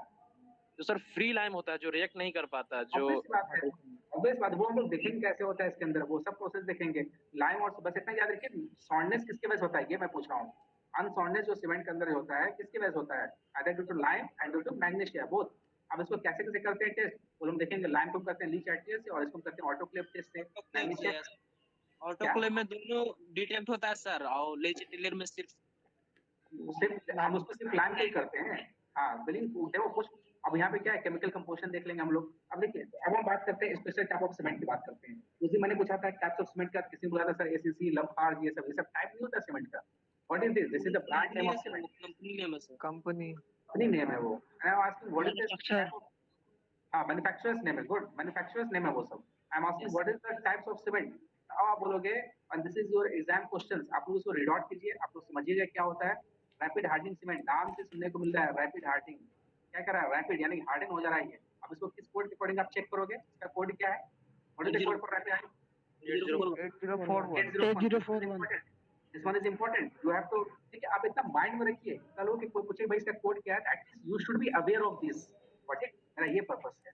जो सर फ्री लाइम होता है जो रिएक्ट नहीं कर पाता, जो
ऑब्वियस बात वो हम लोग देखेंगे कैसे होता है इसके अंदर, वो सब प्रोसेस देखेंगे। लाइम और बस इतना याद रखिए, सॉन्डनेस किसकी वजह से होता है ये मैं पूछ रहा हूँ। अनसॉन्डनेस जो सीमेंट के अंदर होता है किसकी वजह से होता है? Either due to lime and due to magnesia both. अब इसको कैसे कैसे करते हैं टेस्ट, वो लोग देखेंगे। लाइम को करते हैं लीच एटियस से और इसको करते हैं ऑटोक्लेव टेस्ट से। मैग्नीशिया
ऑटोक्लेव में दोनों डिटेक्ट होता है सर, और लेजिटिलियर में
सिर्फ हम उसको सिर्फ लाइम के ही करते हैं। हाँ बिलिंग देखो कुछ। अब यहाँ पे क्या है, केमिकल कंपोजिशन देख लेंगे हम लोग। अब देखिए अब हम बात करते हैं स्पेशल टाइप ऑफ सीमेंट की बात करते हैं। उस दिन मैंने पूछा था टाइप्स ऑफ सीमेंट का, किसी ने बोला था सर एसीसी, लम्हार्ड, ये सब टाइप नहीं होता सीमेंट का। What is this? This is the brand name of cement,
company name है सर।
कंपनी
कंपनी नेम है वो। I am asking what is this? हाँ मैन्युफैक्चरर्स नेम है, गुड, मैन्युफैक्चरर्स नेम है वो सब। I am asking what is the types of cement. अब आप बोलोगे and this is your exam questions, आप लोग इसको रीड आउट कीजिए, आप लोग समझिएगा क्या होता है। रैपिड हार्डनिंग सीमेंट नाम से सुनने को मिल रहा है, रैपिड हार्डनिंग क्या कर रहा है? रैपिड यानी हार्डन हो जा रहा है ये। अब इसको किस कोड के अकॉर्डिंग आप चेक करोगे, इसका कोड क्या है? What is the code for rapid hardening? 8041. This one is important. You have to, ठीक है, आप इतना माइंड में रखिए। कल हो कि कोई पूछे भाई इसका कोड क्या है, at least you should be aware of this. What it, मेरा ये पर्पस है।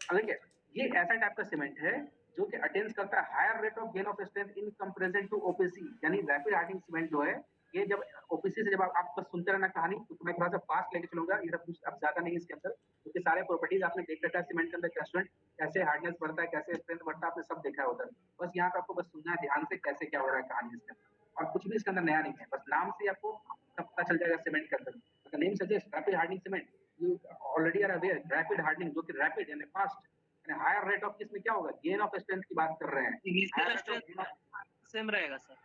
अब देखिए ये ऐसा टाइप का सीमेंट है जो कि अटेन्स करता है higher rate of gain of strength in comparison to OPC. यानी रैपिड हार्डनिंग सीमेंट जो है ये जब ओपीसी से, जब आप बस सुनते रहना कहानी, तो मैं थोड़ा सा फास्ट लेके चलूंगा, ये सब कुछ अब ज्यादा नहीं इसके अंदर, क्योंकि सारे प्रॉपर्टीज आपने देख रखा है सीमेंट के अंदर, कैस्टेंट कैसे हार्डनेस बढ़ता है, कैसे स्ट्रेंथ बढ़ता है, आपने सब देखा है उधर। बस यहाँ पे आपको बस सुनना है ध्यान से कैसे क्या हो रहा है कहानी इसके अंदर, और कुछ भी इसके अंदर नया नहीं है। बस नाम से आपको सब पता चल जाएगा सीमेंट के अंदर। Name suggest rapid hardening cement, you already are aware. Rapid hardening जो कि रैपिड यानी फास्ट, यानी हायर रेट ऑफ, किसमें क्या होगा, गेन ऑफ स्ट्रेंथ की बात कर रहे हैं।
सेम रहेगा सर,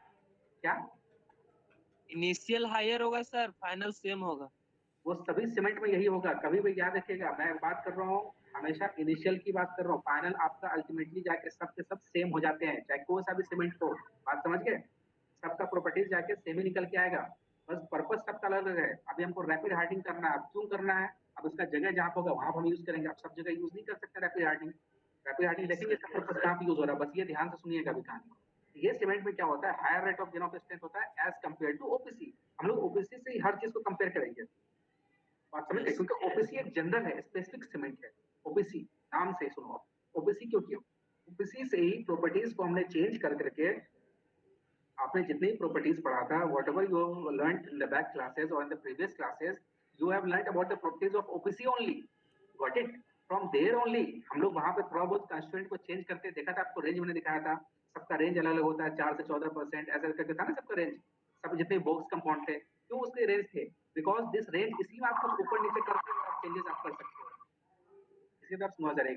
क्या
इनिशियल हायर होगा सर, फाइनल सेम होगा।
वो सभी सीमेंट में यही होगा, कभी भी याद रखिएगा। मैं बात कर रहा हूँ हमेशा इनिशियल की बात कर रहा हूँ, फाइनल आपका अल्टीमेटली जाके सब के सब सेम हो जाते हैं, चाहे कोई सा भी सीमेंट हो। बात समझ गए? सबका प्रॉपर्टीज जाके सेम ही निकल के आएगा, बस पर्पस सबका अलग अलग है। अभी हमको रैपिड हार्डनिंग करना है, अब क्यों करना है, अब उसका जगह जहाँ पे होगा वहाँ हम यूज करेंगे। अब सब जगह यूज नहीं कर सकते रैपिड हार्डनिंग। रैपिड हार्डनिंग देखेंगे इसका पर्पस कहाँ पे यूज हो रहा है, बस ये ध्यान से सुनिएगा अभी कहानी। ये सीमेंट में क्या होता है, higher rate of gain of strength होता है एज कम्पेयर टू ओपीसी। हम लोग ओपीसी से ही हर चीज को कंपेयर करेंगे, बात समझ गए? क्योंकि ओपीसी एक जनरल है, स्पेसिफिक सीमेंट है। ओपीसी नाम से सुनो, ओपीसी क्योंकि ओपीसी से ही प्रॉपर्टीज को हमने चेंज कर करके, आपने जितनी प्रॉपर्टीज पढ़ा था, whatever you have learned in the back classes और in the previous classes, you have learned about the properties of OPC only. Got it? From there only हम लोग वहां पे थोड़ा बहुत कंस्ट्रेंट को चेंज करते देखा था। आपको रेंज मैंने दिखाया था, सबका रेंज अलग अलग होता है, 4 से 14% ऐसा करके था ना सबका रेंज। सब जितने बॉक्स कंपाउंड थे क्यों उसके रेंज थे, बिकॉज दिस रेंज, इसलिए आप कुछ ऊपर नीचे करते हो, चेंजेस आप कर सकते हो। इसके बाद समझ आ रहा है।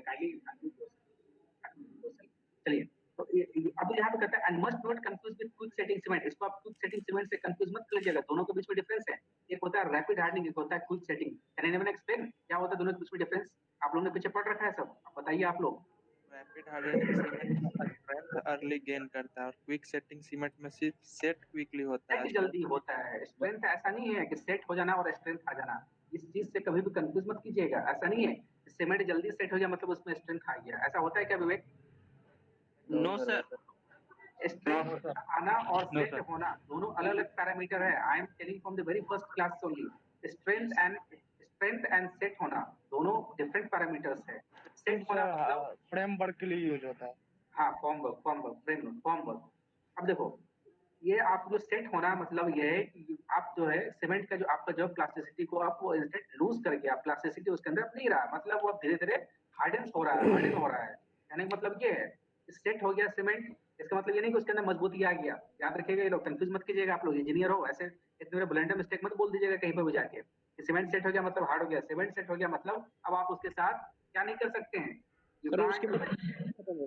चलिए तो अब यहाँ पे कहता है and must not confuse with quick setting cement. इसको आप क्विक सेटिंग सीमेंट से कंफ्यूज मत कीजिएगा, दोनों के बीच में डिफरेंस है। एक होता है रैपिड हार्डनिंग, एक होता है quick setting. Can anyone explain क्या होता है दोनों के बीच में डिफरेंस? आप लोगों ने पीछे पढ़ रखा है सब, अब बताइए आप लोग।
रैपिड हार्डनिंग सीमेंट का स्ट्रेंथ अर्ली गेन करता है और क्विक सेटिंग सीमेंट में सिर्फ सेट क्विकली होता है,
जल्दी होता है। स्ट्रेंथ ऐसा नहीं है कि सेट हो जाना और स्ट्रेंथ आ जाना, इस चीज से कभी भी कंफ्यूज मत कीजिएगा। ऐसा नहीं है सीमेंट जल्दी सेट हो जाए मतलब उसमें स्ट्रेंथ आ गया, ऐसा होता है क्या विवेक?
नो सर,
स्ट्रेंथ आना और सेट होना दोनों अलग अलग पैरामीटर है। I am telling from the very first class only, strength and set होना दोनों डिफरेंट पैरामीटर्स है। सेट होना मतलब
फ्रेमवर्क के लिए यूज होता है।
हाँ, फॉर्मवर्क। अब देखो ये आप जो सेट होना मतलब ये है कि आप जो है सीमेंट का जो आपका जो प्लास्टिसिटी को आप वो इंस्टेंट लूज करके आप प्लास्टिसिटी उसके अंदर नहीं रहा, मतलब वो धीरे धीरे हार्डन हो रहा है। यानी मतलब ये है सेट हो गया सीमेंट, इसका मतलब ये नहीं कि उसके अंदर मजबूती आ गया। याद रखिएगा, ये लोग कंफ्यूज मत कीजिएगा, आप लोग इंजीनियर हो, ऐसे इतने ब्लंडर मिस्टेक मत बोल दीजिएगा कहीं पर भी जाके कि सीमेंट सेट हो गया मतलब हार्ड हो गया। सीमेंट सेट हो गया मतलब अब आप उसके साथ क्या नहीं कर सकते हैं,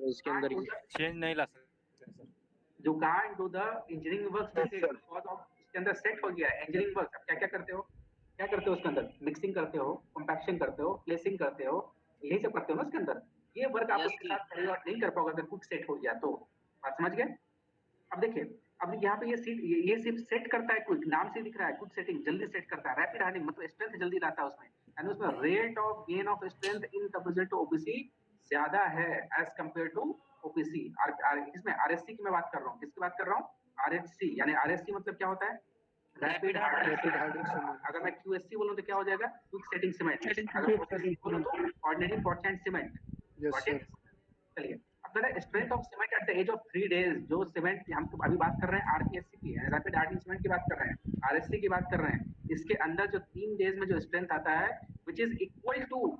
इसके अंदर
चेंज नहीं ला सकते सर।
जो can't do the engineering work because of उसके अंदर सेट हो गया इंजीनियरिंग वर्क। अब क्या क्या करते हो उसके अंदर? मिक्सिंग करते हो, कंपैक्शन करते हो, प्लेसिंग करते हो, यही सब करते हो ना उसके अंदर। ये वर्क आप उसके साथ नहीं कर पाओगे अगर कुछ सेट हो गया तो। बात समझ गए? अब देखिए अब यहाँ पे ये सिर्फ सेट करता है, क्विक नाम से दिख रहा है, क्विक सेटिंग जल्दी सेट करता है, रैपिड हार्डनिंग मतलब स्ट्रेंथ जल्दी लाता है उसमें, यानी उसमें rate of gain of strength in comparison to OPC ज्यादा है एज कंपेयर टू ओपीसी। इसमें आरएससी की मैं बात कर रहा हूँ, किसकी बात कर रहा हूँ, आरएचसी, यानी आरएससी मतलब क्या होता है, रैपिड हार्डनिंग सीमेंट। अगर मैं क्यूएससी बोलूँ तो क्या हो जाएगा, क्विक सेटिंग सीमेंट। अगर OPC बोलूँ तो ordinary Portland cement.
Yes sir.
चलिए अब मेरा strength of cement at the age of 3 days, जो सीमेंट हम अभी बात कर रहे हैं आरपीएससी की, रैपिड हार्डनिंग सीमेंट की बात कर रहे हैं, आरएससी की बात कर रहे हैं, इसके अंदर जो 3 डेज में जो स्ट्रेंथ आता है which is equal to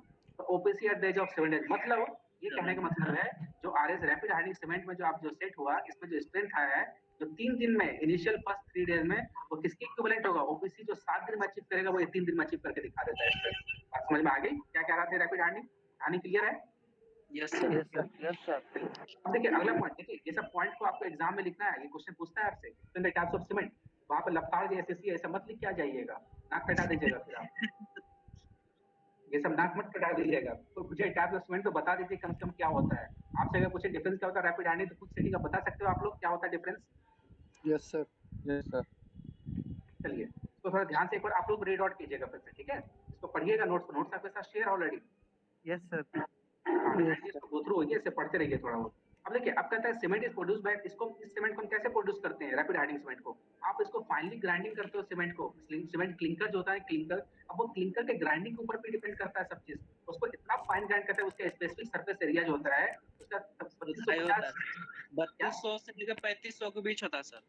OPC at the age of 7 days. मतलब ये कहने का मतलब है जो आरएस रैपिड हार्डनिंग सीमेंट में जो आप जो सेट हुआ, इसमें जो स्ट्रेंथ आया है जो 3 दिन में इनिशियल फर्स्ट 3 डेज में, वो किसके इक्विवेलेंट होगा, ओपीसी जो 7 दिन में अचीव करेगा वो 3 दिन में अचीव करके दिखा देता है। बात समझ में आ गई क्या कह रहा था रैपिड हार्डनिंग, कहानी क्लियर है?
Yes sir.
Yes sir.
अब देखिए अगला पॉइंट, देखिए ये सब पॉइंट को आपको एग्जाम में लिखना है, ये क्वेश्चन पूछता है आपसे डिफरेंट टाइप्स ऑफ सीमेंट, वहां पर लफ्तार एसएससी ऐसा मत लिख के आ जाइएगा, नाक कटा दीजिएगा फिर आप ये सब नाक मत कटा दीजिएगा। तो मुझे टाइप्स ऑफ सीमेंट तो बता दीजिए कम से कम क्या होता है। आपसे अगर पूछे डिफरेंस क्या होता है रैपिड हार्डनिंग, तो कुछ सेटिंग का बता सकते हो आप लोग क्या होता है difference?
Yes sir.
Yes sir.
चलिए तो थोड़ा ध्यान से एक बार आप लोग रीड आउट कीजिएगा फिर से, ठीक है, इसको पढ़िएगा, नोट्स आपके साथ शेयर ऑलरेडी।
Yes sir.
इसको गो थ्रू होइए, इसे पढ़ते रहिए थोड़ा बहुत। अब देखिए अब कहता है सीमेंट इज प्रोड्यूस बाय, इसको इस सीमेंट को हम कैसे प्रोड्यूस करते हैं रैपिड हार्डनिंग सीमेंट को, आप इसको फाइनली ग्राइंडिंग करते हो सीमेंट को, सीमेंट क्लिंकर जो होता है क्लिंकर, अब वो क्लिंकर के ग्राइंडिंग के ऊपर भी डिपेंड करता है सब चीज, उसको इतना फाइन ग्राइंड करता है, उसका स्पेसिफिक सरफेस एरिया जो होता है उसका
3200 से लेकर 3500 के बीच होता है सर।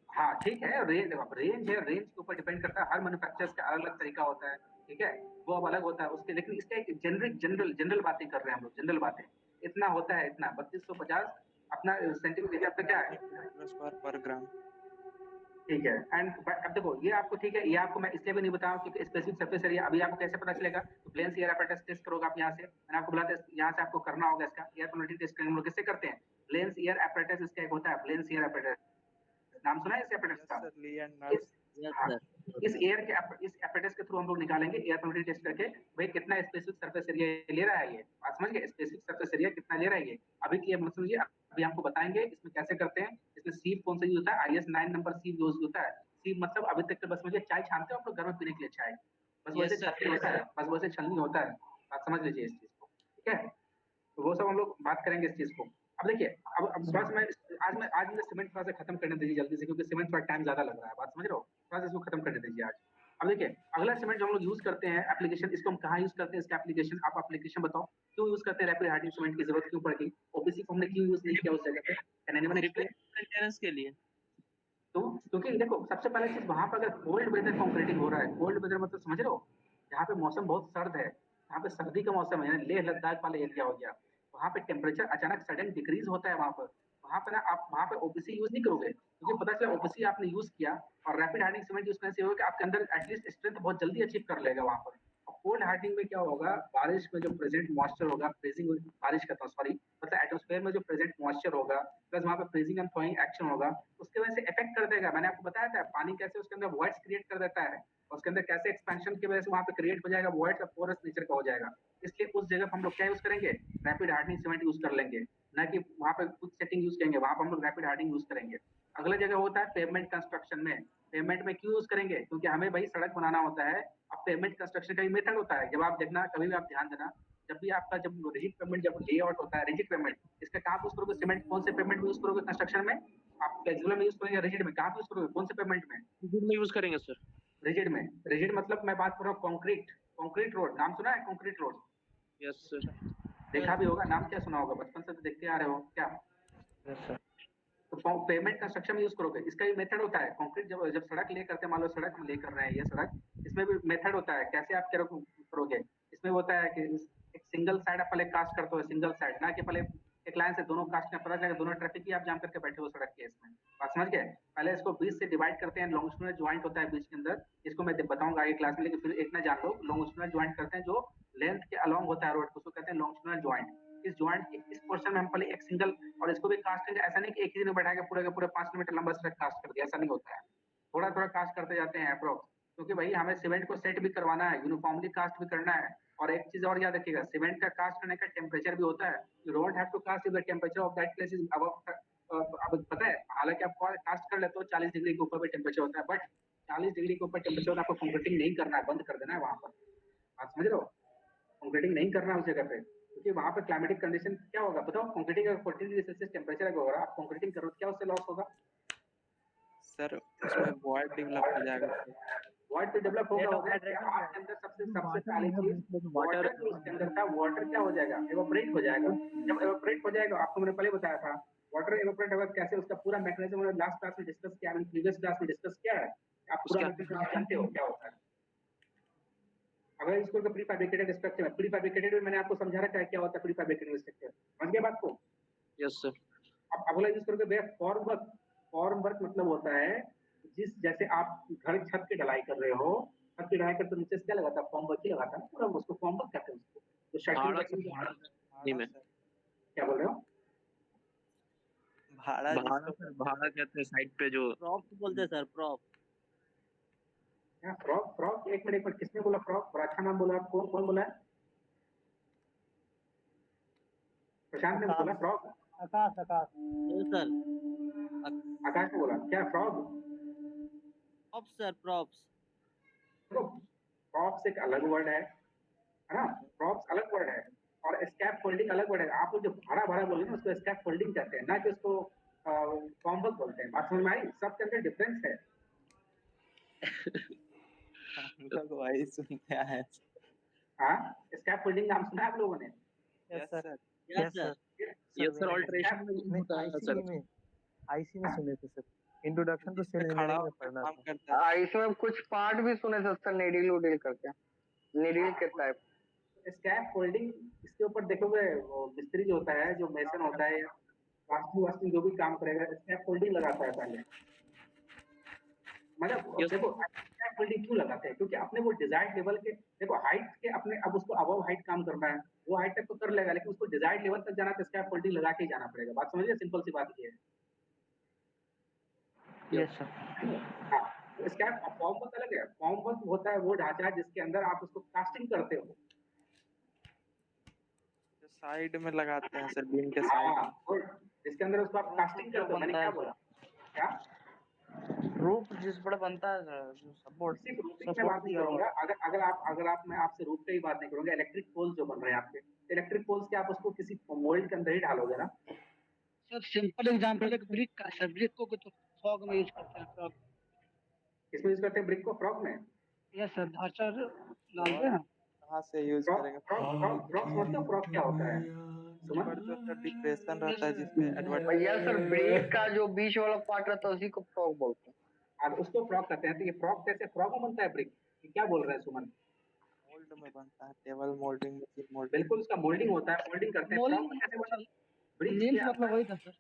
हाँ ठीक है, रेंज है, रेंज के ऊपर डिपेंड करता है, हर मैन्युफैक्चरर्स का अलग अलग तरीका होता है, ठीक है, वो अब अलग होता है उसके, लेकिन इसका एक जनरल बातें कर रहे हैं हम लोग, जनरल बातें, इतना होता है, इतना 3250 अपना सेंटीमीटर एरिया पे क्या है
स्क्वायर पर ग्राम।
ठीक है। एंड अब देखो ये आपको ठीक है, ये आपको मैं इसलिए भी नहीं बताऊं क्योंकि स्पेसिफिक सरफेस एरिया अभी आपको कैसे पता चलेगा, तो प्लेन एयर अपैरेटस टेस्ट करोगे आप यहाँ से, मैंने आपको बोला था यहाँ से आपको करना होगा इसका एयर क्वालिटी टेस्ट करने, हम लोग किससे करते हैं, प्लेन एयर अपैरेटस, इसका एक होता है प्लेन एयर अपैरेटस, नाम सुना है इस अपैरेटस का?
Sir Lea and Nurse.
इस एपेरेटस के थ्रू हम लोग निकालेंगे एयर क्वालिटी टेस्ट करके भाई कितना स्पेसिफिक सरफेस एरिया ले रहा है ये, आप समझ गए, स्पेसिफिक सरफेस एरिया कितना ले रहा है ये, अभी की मत समझिए, अभी हमको बताएंगे इसमें कैसे करते हैं, इसमें सीव कौन सा यूज होता है, IS 9 नंबर सीव यूज होता है। सीव मतलब अभी तक बस मुझे चाय छानते हो आप लोग घर में पीने के लिए चाय, बस वैसे छलनी होता है, बस वैसे छलनी होता है, आप समझ लीजिए इस चीज को, ठीक है, तो वो सब हम लोग बात करेंगे इस चीज को। अब देखिए अब थोड़ा सा मैं आज मैं सीमेंट थोड़ा सा खत्म करने दीजिए जल्दी से, क्योंकि सीमेंट थोड़ा टाइम ज्यादा लग रहा है, बात समझ रहे हो, थोड़ा सा इसको खत्म करने दीजिए आज। अब देखिए अगला सीमेंट जो हम लोग यूज करते हैं एप्लीकेशन, इसको हम कहाँ यूज करते हैं, इसका एप्लीकेशन, आप एप्लीकेशन बताओ क्यों यूज करते हैं रैपिड हार्डनिंग सीमेंट की जरूरत क्यों पड़ गई, ओपीसी को हमने क्यों यूज नहीं किया उस जगह पे, कैन एनीवन एक्सप्लेन?
मेंटेनेंस के लिए।
तो क्योंकि देखो सबसे पहले चीज वहां पर अगर कोल्ड वेदर कंक्रीटिंग हो रहा है, कोल्ड वेदर मतलब समझ रहे हो, जहाँ पे मौसम बहुत सर्द है, यहाँ पे सर्दी का मौसम है, लेह लद्दाख वाला एरिया हो गया, वहाँ पे टेम्परेचर अचानक सडन डिक्रीज होता है वहाँ पर ना आप वहाँ पे ओपीसी यूज नहीं करोगे, क्योंकि पता चला ओपीसी आपने यूज किया और रैपिड हार्डनिंग सीमेंट यूज करने से होगा कि आपके अंदर एटलीस्ट स्ट्रेंथ बहुत जल्दी अचीव कर लेगा वहाँ पर। कोल्ड हार्डनिंग में क्या होगा, बारिश में जो प्रेजेंट मॉइस्चर होगा, फ्रीजिंग बारिश का था सॉरी, मतलब एटमॉस्फेयर में जो प्रेजेंट मॉइस्चर होगा प्लस वहाँ पे फ्रीजिंग एंड थॉइंग एक्शन होगा, उसके वजह से इफेक्ट कर देगा। मैंने आपको बताया था पानी कैसे उसके अंदर वॉइड्स क्रिएट कर देता है, उसके अंदर कैसे एक्सपेंशन की वजह से वहाँ पे क्रिएट हो जाएगा वॉइड्स और पोरस नेचर का हो जाएगा, इसलिए उस जगह हम लोग क्या यूज करेंगे, रैपिड हार्डनिंग सीमेंट यूज कर लेंगे, ना कि वहाँ पे कुछ सेटिंग यूज करेंगे, वहाँ पर हम लोग रैपिड हार्डनिंग यूज करेंगे। अगला जगह होता है पेवमेंट कंस्ट्रक्शन में, पेवमेंट में क्यों यूज करेंगे, क्योंकि हमें भाई सड़क बनाना होता है। अब पेवमेंट कंस्ट्रक्शन का भी मेथड होता है, जब आप देखना कभी भी आप ध्यान देना, जब भी आपका जब रिजिड पेमेंट जब लेआउट होता है, रिजिड पेमेंट इसका कहाँ यूज करोगे, सीमेंट कौन से पेमेंट यूज करोगे कंस्ट्रक्शन में, आप फ्लेक्सिबल में यूज करोगे, रिजिड में कहाँ यूज करोगे, कौन से पेमेंट में,
में यूज करेंगे सर,
रिजिड में। रिजिड मतलब मैं बात कर रहा हूँ कॉन्क्रीट रोड, नाम सुना है कॉन्क्रीट रोड?
Yes sir.
देखा भी होगा, नाम क्या सुना होगा, बचपन से तो देखते आ रहे हो क्या? तो पेमेंट कंस्ट्रक्शन में यूज करोगे, इसका भी मेथड होता है, कंक्रीट जब सड़क ले करते हैं, मान लो सड़क हम ले कर रहे हैं ये सड़क, इसमें भी मेथड होता है कैसे आप करोगे, इसमें होता है कि एक सिंगल साइड आप पहले कास्ट करते हो, सिंगल साइड, ना कि पहले एक लाइन से दोनों कास्ट में पता चलेगा दोनों ट्रैफिक ही आप जाम करके बैठे हो सड़क के, इसमें बात समझ गए। पहले इसको बीच से डिवाइड करते हैं, लॉन्गिट्यूडनल ज्वाइंट होता है बीच के अंदर, इसको मैं बताऊंगा आगे क्लास में, लेकिन फिर एक ना जान लो, लॉन्गिट्यूडनल ज्वाइंट करते हैं जो लेंथ के अलोंग होता है रोड, उसको कहते हैं लॉन्गिट्यूडनल ज्वाइंट। इस ज्वाइंट के इस पोर्शन में हम पहले एक सिंगल, और इसको भी कास्ट करेंगे, ऐसा नहीं कि एक ही दिन में बैठा के पूरे 5 किलोमीटर लंबा सड़क कास्ट कर दिया, ऐसा नहीं होता है, थोड़ा थोड़ा कास्ट करते जाते हैं अप्रोक्स, क्योंकि भाई हमें सीमेंट को सेट भी करवाना है, यूनिफॉर्मली कास्ट भी करना है। और एक चीज और याद रखिएगा, सीमेंट का कास्ट करने का टेम्परेचर भी होता है, you don't have to cast if the temperature of that place is above अब पता है, हालांकि आप कास्ट कर लेते हो 40 डिग्री के ऊपर भी टेम्परेचर होता है, बट 40 डिग्री के ऊपर टेम्परेचर आपको कंक्रीटिंग नहीं करना है, बंद कर देना है वहां पर। आप समझ रहे हो, कंक्रीटिंग नहीं करना है उस जगह पे, क्योंकि वहां पर क्लाइमेटिक कंडीशन क्या होगा बताओ। कंक्रीटिंग अगर 40 डिग्री सेल्सियस टेम्परेचर अगर होगा, आप कंक्रीटिंग करो तो क्या उससे लॉस होगा?
सर उसमें वॉइड डेवलप हो जाएगा सर।
वॉइड तो डेवलप होगा कि आपके अंदर सबसे पहली चीज वाटर जो उसके अंदर था, वाटर क्या हो जाएगा, एवापोरेट हो जाएगा। जब एवापोरेट हो जाएगा, आपको मैंने पहले बताया था वाटर एवापोरेट होगा कैसे, उसका पूरा मैकेनिज्म मैंने लास्ट क्लास में डिस्कस किया, मैंने प्रीवियस क्लास में डिस्कस किया है। आप पूरा मैकेनिज्म जानते हो क्या होता है। अगर इसको प्री फैब्रिकेटेड स्ट्रक्चर है, प्री फैब्रिकेटेड में मैंने आपको समझा रखा है क्या होता है प्री फैब्रिकेटेड स्ट्रक्चर, समझ गए बात को?
Yes sir.
अब अगला यूज करोगे भैया फॉर्म वर्क। फॉर्म वर्क मतलब होता है जिस जैसे आप घर छत की ढलाई कर रहे हो, छत की ढलाई करते तो नीचे से क्या लगाता है, फॉर्म वर्क ही लगाता है पूरा, उसको फॉर्म वर्क कहते हैं उसको। तो शेडिंग
में
क्या बोल रहे हो?
भाड़ा
भाड़ा कहते हैं साइड पे जो
प्रॉप बोलते हैं सर, प्रॉप।
फ्रॉक फ्रॉक एक मिनट किसने बोला फ्रॉक? बड़ा अच्छा नाम बोला आपको, कौन बोला है? प्रशांत ने बोला फ्रॉक।
आकाश आकाश
सर
आकाश ने बोला क्या frog?
Props sir, props.
Props एक अलग वर्ड है ना, प्रॉप्स अलग वर्ड है और स्कैप फोल्डिंग अलग वर्ड है। आप लोग जो भाड़ा भाड़ा बोल रहे हैं उसको स्कैप फोल्डिंग कहते हैं, ना कि उसको फॉर्म वर्क बोलते हैं। बात समझ में आई? सबके अंदर डिफरेंस है।
हम लोग वही सुनते हैं।
हाँ, स्कैप फोल्डिंग नाम सुना है आप लोगों ने?
Yes sir.
Yes sir.
ये सर ऑल्टरेशन में होता है सर।
आईसी में सुने थे सर, इंट्रोडक्शन टू सिविल
खड़ा
इंजीनियरिंग में
होकर
पढ़ना
काम
था।
करता है।
इसमें कुछ पार्ट भी सुने थे सर, नीडल उडल करके, नीडल के टाइप।
स्कैप फोल्डिंग इसके ऊपर देखोगे, वो मिस्त्री जो होता है, जो मेसन होता है, वास्तु जो भी काम करेगा, स्कैप फोल्डिंग लगाता है पहले। मतलब देखो स्कैप फोल्डिंग क्यों लगाते हैं, क्योंकि अपने वो डिजायर्ड लेवल के, देखो हाइट के अपने, अब उसको अबव हाइट काम करना है, वो हाइट तक तो कर लेगा, लेकिन उसको डिजायर्ड लेवल तक जाना तो स्कैप फोल्डिंग लगा के ही जाना पड़ेगा। बात समझिए, सिंपल सी बात ये है।
Yes sir.
हाँ, स्कैप फॉर्म वर्क अलग है। फॉर्म वर्क होता है वो ढांचा जिसके अंदर आप उसको कास्टिंग करते हो,
साइड में लगाते हैं सर, बीम के साइड।
हाँ, जिसके अंदर उसको आप कास्टिंग करते हो। मैंने क्या बोला? क्या
रूप जिस पर बनता है सर, जो सपोर्ट
सिर्फ रूपिंग में बात नहीं करूंगा। अगर आप मैं आपसे रूप पे ही बात नहीं करूंगा, इलेक्ट्रिक पोल्स जो बन रहे हैं आपके, इलेक्ट्रिक पोल्स के आप उसको किसी मोल्ड के अंदर ही डालोगे ना।
सर सिंपल एग्जांपल एक ब्रिक का सर, ब्रिक को तो फ्रॉग में यूज करते हैं। फ्रॉग
किसमें यूज करते हैं ब्रिक को? फ्रॉग में।
यस सर, ढांचा डालते हैं।
कहाँ से यूज करेंगे?
फ्रॉग समझते हो फ्रॉग क्या होता है?
ऊपर जो सर डिप्रेशन रहता है जिसमें एडवर्टाइज।
भैया सर ब्रेक का जो बीच वाला पार्ट रहता है उसी को फ्रॉग बोलते हैं।
आप उसको फ्रॉग कहते हैं। तो ये फ्रॉग कैसे फ्रॉग में बनता है ब्रिक? क्या बोल रहे हैं सुमन?
मोल्ड में बनता है, टेबल मोल्डिंग, मशीन मोल्डिंग।
बिल्कुल उसका मोल्डिंग होता है, मोल्डिंग करते हैं। फ्रॉग में कैसे बनता है?
नील मतलब वही था सर।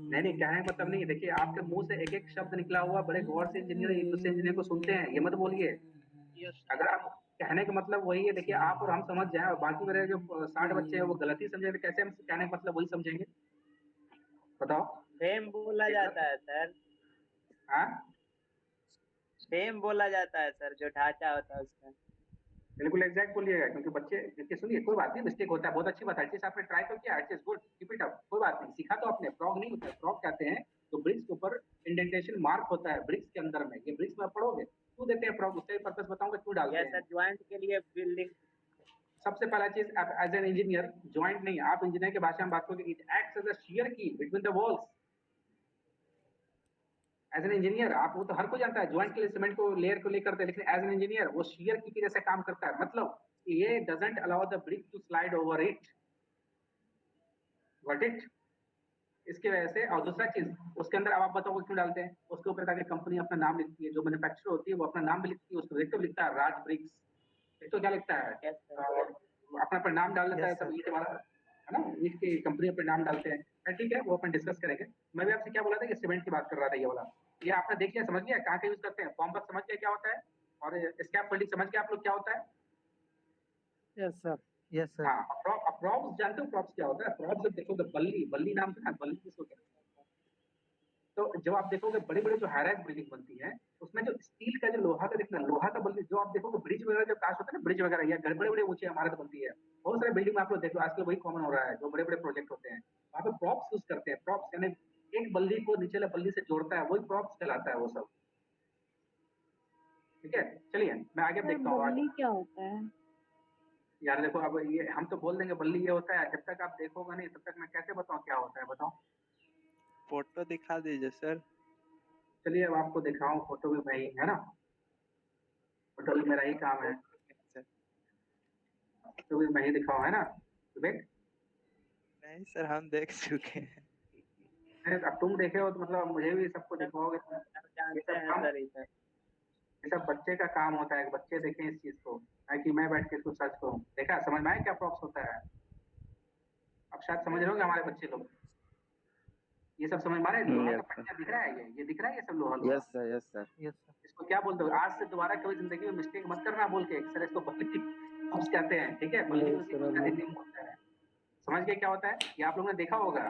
नहीं कहने का मतलब नहीं है। देखिए आपके मुंह से एक एक शब्द निकला हुआ, बड़े गौर से इंजीनियर एक दूसरे इंजीनियर को सुनते हैं, ये मत बोलिए। अगर आप कहने का मतलब वही है, देखिए आप और हम समझ जाए और बाकी मेरे जो 60 बच्चे हैं वो गलती समझे, तो कैसे हम कहने का मतलब वही समझेंगे? बताओ।
फ्रेम बोला जाता है सर।
हाँ,
फ्रेम बोला जाता है सर, जो ढांचा होता है उसका।
बिल्कुल एग्जैक्ट बोलिएगा, क्योंकि बच्चे देखिए, सुनिए कोई बात नहीं, मिस्टेक होता है, बहुत अच्छी बात है। चीज आपने ट्राई तो किया, it is good, keep it up, कोई बात नहीं, सीखा तो आपने। फ्रॉग नहीं होता है, फ्रॉग कहते हैं तो ब्रिक्स के ऊपर इंडेंटेशन मार्क होता है ब्रिक्स के अंदर में। ये ब्रिक्स में पढ़ोगे क्यों देते हैं फ्रॉग, उसका पर्पस बताऊंगा क्यों डालते हैं।
सर ज्वाइंट के लिए बिल्डिंग।
सबसे पहला चीज, एज एन इंजीनियर, ज्वाइंट नहीं, आप इंजीनियर की भाषा में बात करोगे, it acts as a shear key between the walls. As an engineer आप, वो तो हर कोई जानता है ज्वाइंट के लिए सीमेंट को लेयर को लेकर, लेकिन एज एन इंजीनियर वो शियर की जैसे काम करता है। मतलब ये doesn't allow the brick to slide over it, got it? इसकी वजह से। और दूसरा चीज, उसके अंदर अब आप बताओगे क्यों डालते हैं? उसके ऊपर ताकि कंपनी अपना नाम लिखती है, जो मैन्युफैक्चरर होती है वो अपना नाम भी लिखती है, उसको रेटिव लिखता है राज ब्रिक्स। तो क्या लिखता है? अपना पर नाम डाल देता है सब, ईट वाला है ना, ईट की कंपनी पर नाम डालते हैं। ठीक है, वो अपन डिस्कस करेंगे। मैं भी आपसे क्या बोला था कि सीमेंट की बात कर रहा था, ये वाला, ये आपने देख लिया, समझ लिया कहाँ का यूज करते हैं। फॉर्म वर्क समझ गया क्या होता है, और स्कैप फोल्डिंग समझ गया आप लोग क्या होता है?
Yes sir. Yes sir.
हाँ, प्रॉप्स जानते हो प्रॉप्स क्या होता है? प्रॉप्स जब देखोगे, बल्ली नाम से ना, बल्ली किसको कहते हैं? तो जब आप देखोगे बड़े बड़े जो हाईराइज बिल्डिंग बनती है, उसमें जो स्टील का, जो लोहा का, देखना लोहा का बल्ली, जो आप देखोगे ब्रिज वगैरह जो कास्ट होता है ना, ब्रिज वगैरह या बड़े बड़े ऊंचे इमारत बनती है, बहुत सारे बिल्डिंग में आप लोग देखो आजकल वही कॉमन हो रहा है, जो बड़े बड़े प्रोजेक्ट होते हैं वहाँ पे प्रॉप्स यूज करते हैं। प्रॉप्स यानी एक बल्ली को नीचे वाले बल्ली से जोड़ता है, वही प्रॉप्स कहलाता है वो सब। ठीक है, चलिए मैं आगे
सर
देखता हूँ।
बल्ली क्या होता है?
यार देखो, अब ये हम तो बोल देंगे बल्ली ये होता है, जब तक आप देखोगे नहीं तब तक मैं कैसे बताऊँ क्या होता है, बताओ।
फोटो दिखा दीजिए सर।
चलिए अब आपको दिखाऊं, फोटो भी मैं ही, है ना, फोटो भी मेरा ही काम है, फोटो भी मैं ही दिखाऊं, है ना विवेक?
नहीं सर, हम देख चुके हैं।
अरे अब तुम देखे हो तो मतलब मुझे भी सबको दिखाओगे तुम। ये
जानते
सब
हैं
काम,
सर इधर।
ये सब बच्चे का काम होता है कि बच्चे देखें इस चीज को, ना कि मैं बैठ के इसको सर्च करूँ। देखा, समझ में आया क्या प्रॉप्स होता है? अब शायद समझ रहे होंगे हमारे बच्चे लोग, ये सब समझ में आ रहा है। लोहा का पट्टिया दिख रहा है, ये दिख रहा है, ये सब लोहा लोहा।
Yes sir, yes sir.
इसको क्या बोलते हो? आज से दोबारा कभी जिंदगी में मिस्टेक मत करना बोल के, सर इसको बल्ली प्रॉप्स कहते हैं, ठीक है, बल्ली
नहीं
उसी
सर,
को
अभी
हिंदी में बोलता है। समझ गए क्या होता है? ये आप लोगों ने देखा होगा।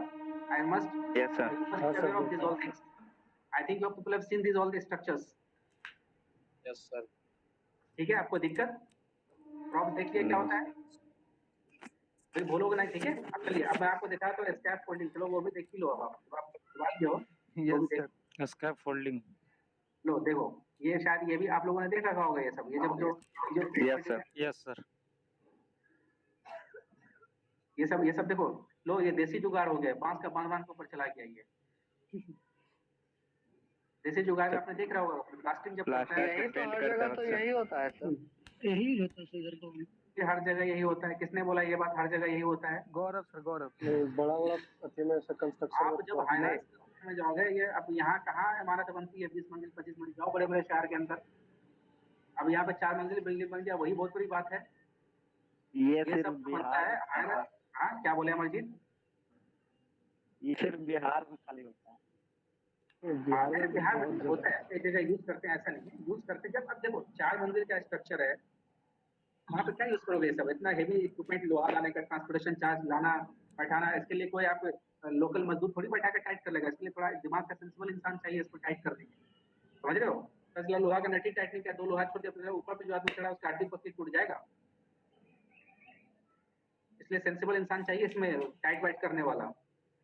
I must
yes sir.
हाँ sir,
of this all things. I think you people have seen this all the structures.
Yes sir.
ठीक है, आपको दिक्कत? प्रॉप्स देख लिया क्या होता है, फिर बोलोगे नहीं, ठीक है। अब चलिए, अब मैं आपको दिखाता हूँ स्कैफ फोल्डिंग। चलो वो भी देख ही लो, अब आप बात हो, वो भी देख
स्कैफ फोल्डिंग।
लो। देखो, ये शायद ये भी आप लोगों ने देख रखा होगा, ये सब, ये जब जो
यस सर, यस सर।
ये सब देखो। लो, ये देसी जुगाड़ हो गया, बांस का बांध के ऊपर चला गया ये। देसी जुगाड़ में आपने देख रहा होगा, प्लास्टिक जब करता है,
यही तो हर जगह तो यही होता है सर।
यही होता है सर इधर तो।
ये हर जगह यही होता है। किसने बोला ये बात? हर जगह यही होता है।
गौरव सर, गौरव।
नहीं, बड़ा बड़ा अथी में ऐसा कंस्ट्रक्शन
आप जब हाईराइज में जाओगे, ये अब यहाँ कहाँ इमारत बनती है 20 मंजिल 25 मंजिल? जाओ बड़े बड़े शहर के अंदर, अब यहाँ पे 4 मंजिल बिल्डिंग बन गया, वही बहुत बड़ी बात है।
ये
ये
सिर्फ
सब बनता है
बिहार,
हाँ, क्या बोले अमरजीत?
ये सिर्फ बिहार में खाली होता है।
बिहार में होता है, एक जगह यूज करते हैं, ऐसा नहीं है। यूज करते जब, अब देखो 4 मंजिल का स्ट्रक्चर है, वहाँ पे क्या यूज करोगे? ये सब इतना हेवी इक्विपमेंट, लोहा लाने का, ट्रांसपोर्टेशन चार्ज, लाना बैठाना, इसके लिए कोई आप लोकल मजदूर थोड़ी बैठा के टाइट कर लेगा। इसके लिए थोड़ा दिमाग का सेंसिबल इंसान चाहिए इसको टाइट करने के लिए। समझ रहे हो? 10 किलो लोहा का नटी टाइट नहीं किया, 2 लोहा छोड़ दिया, ऊपर पे जो आदमी खड़ा है उसका हड्डी पत्ती टूट जाएगा। इसलिए सेंसिबल इंसान चाहिए इसमें, टाइट वाइट करने वाला।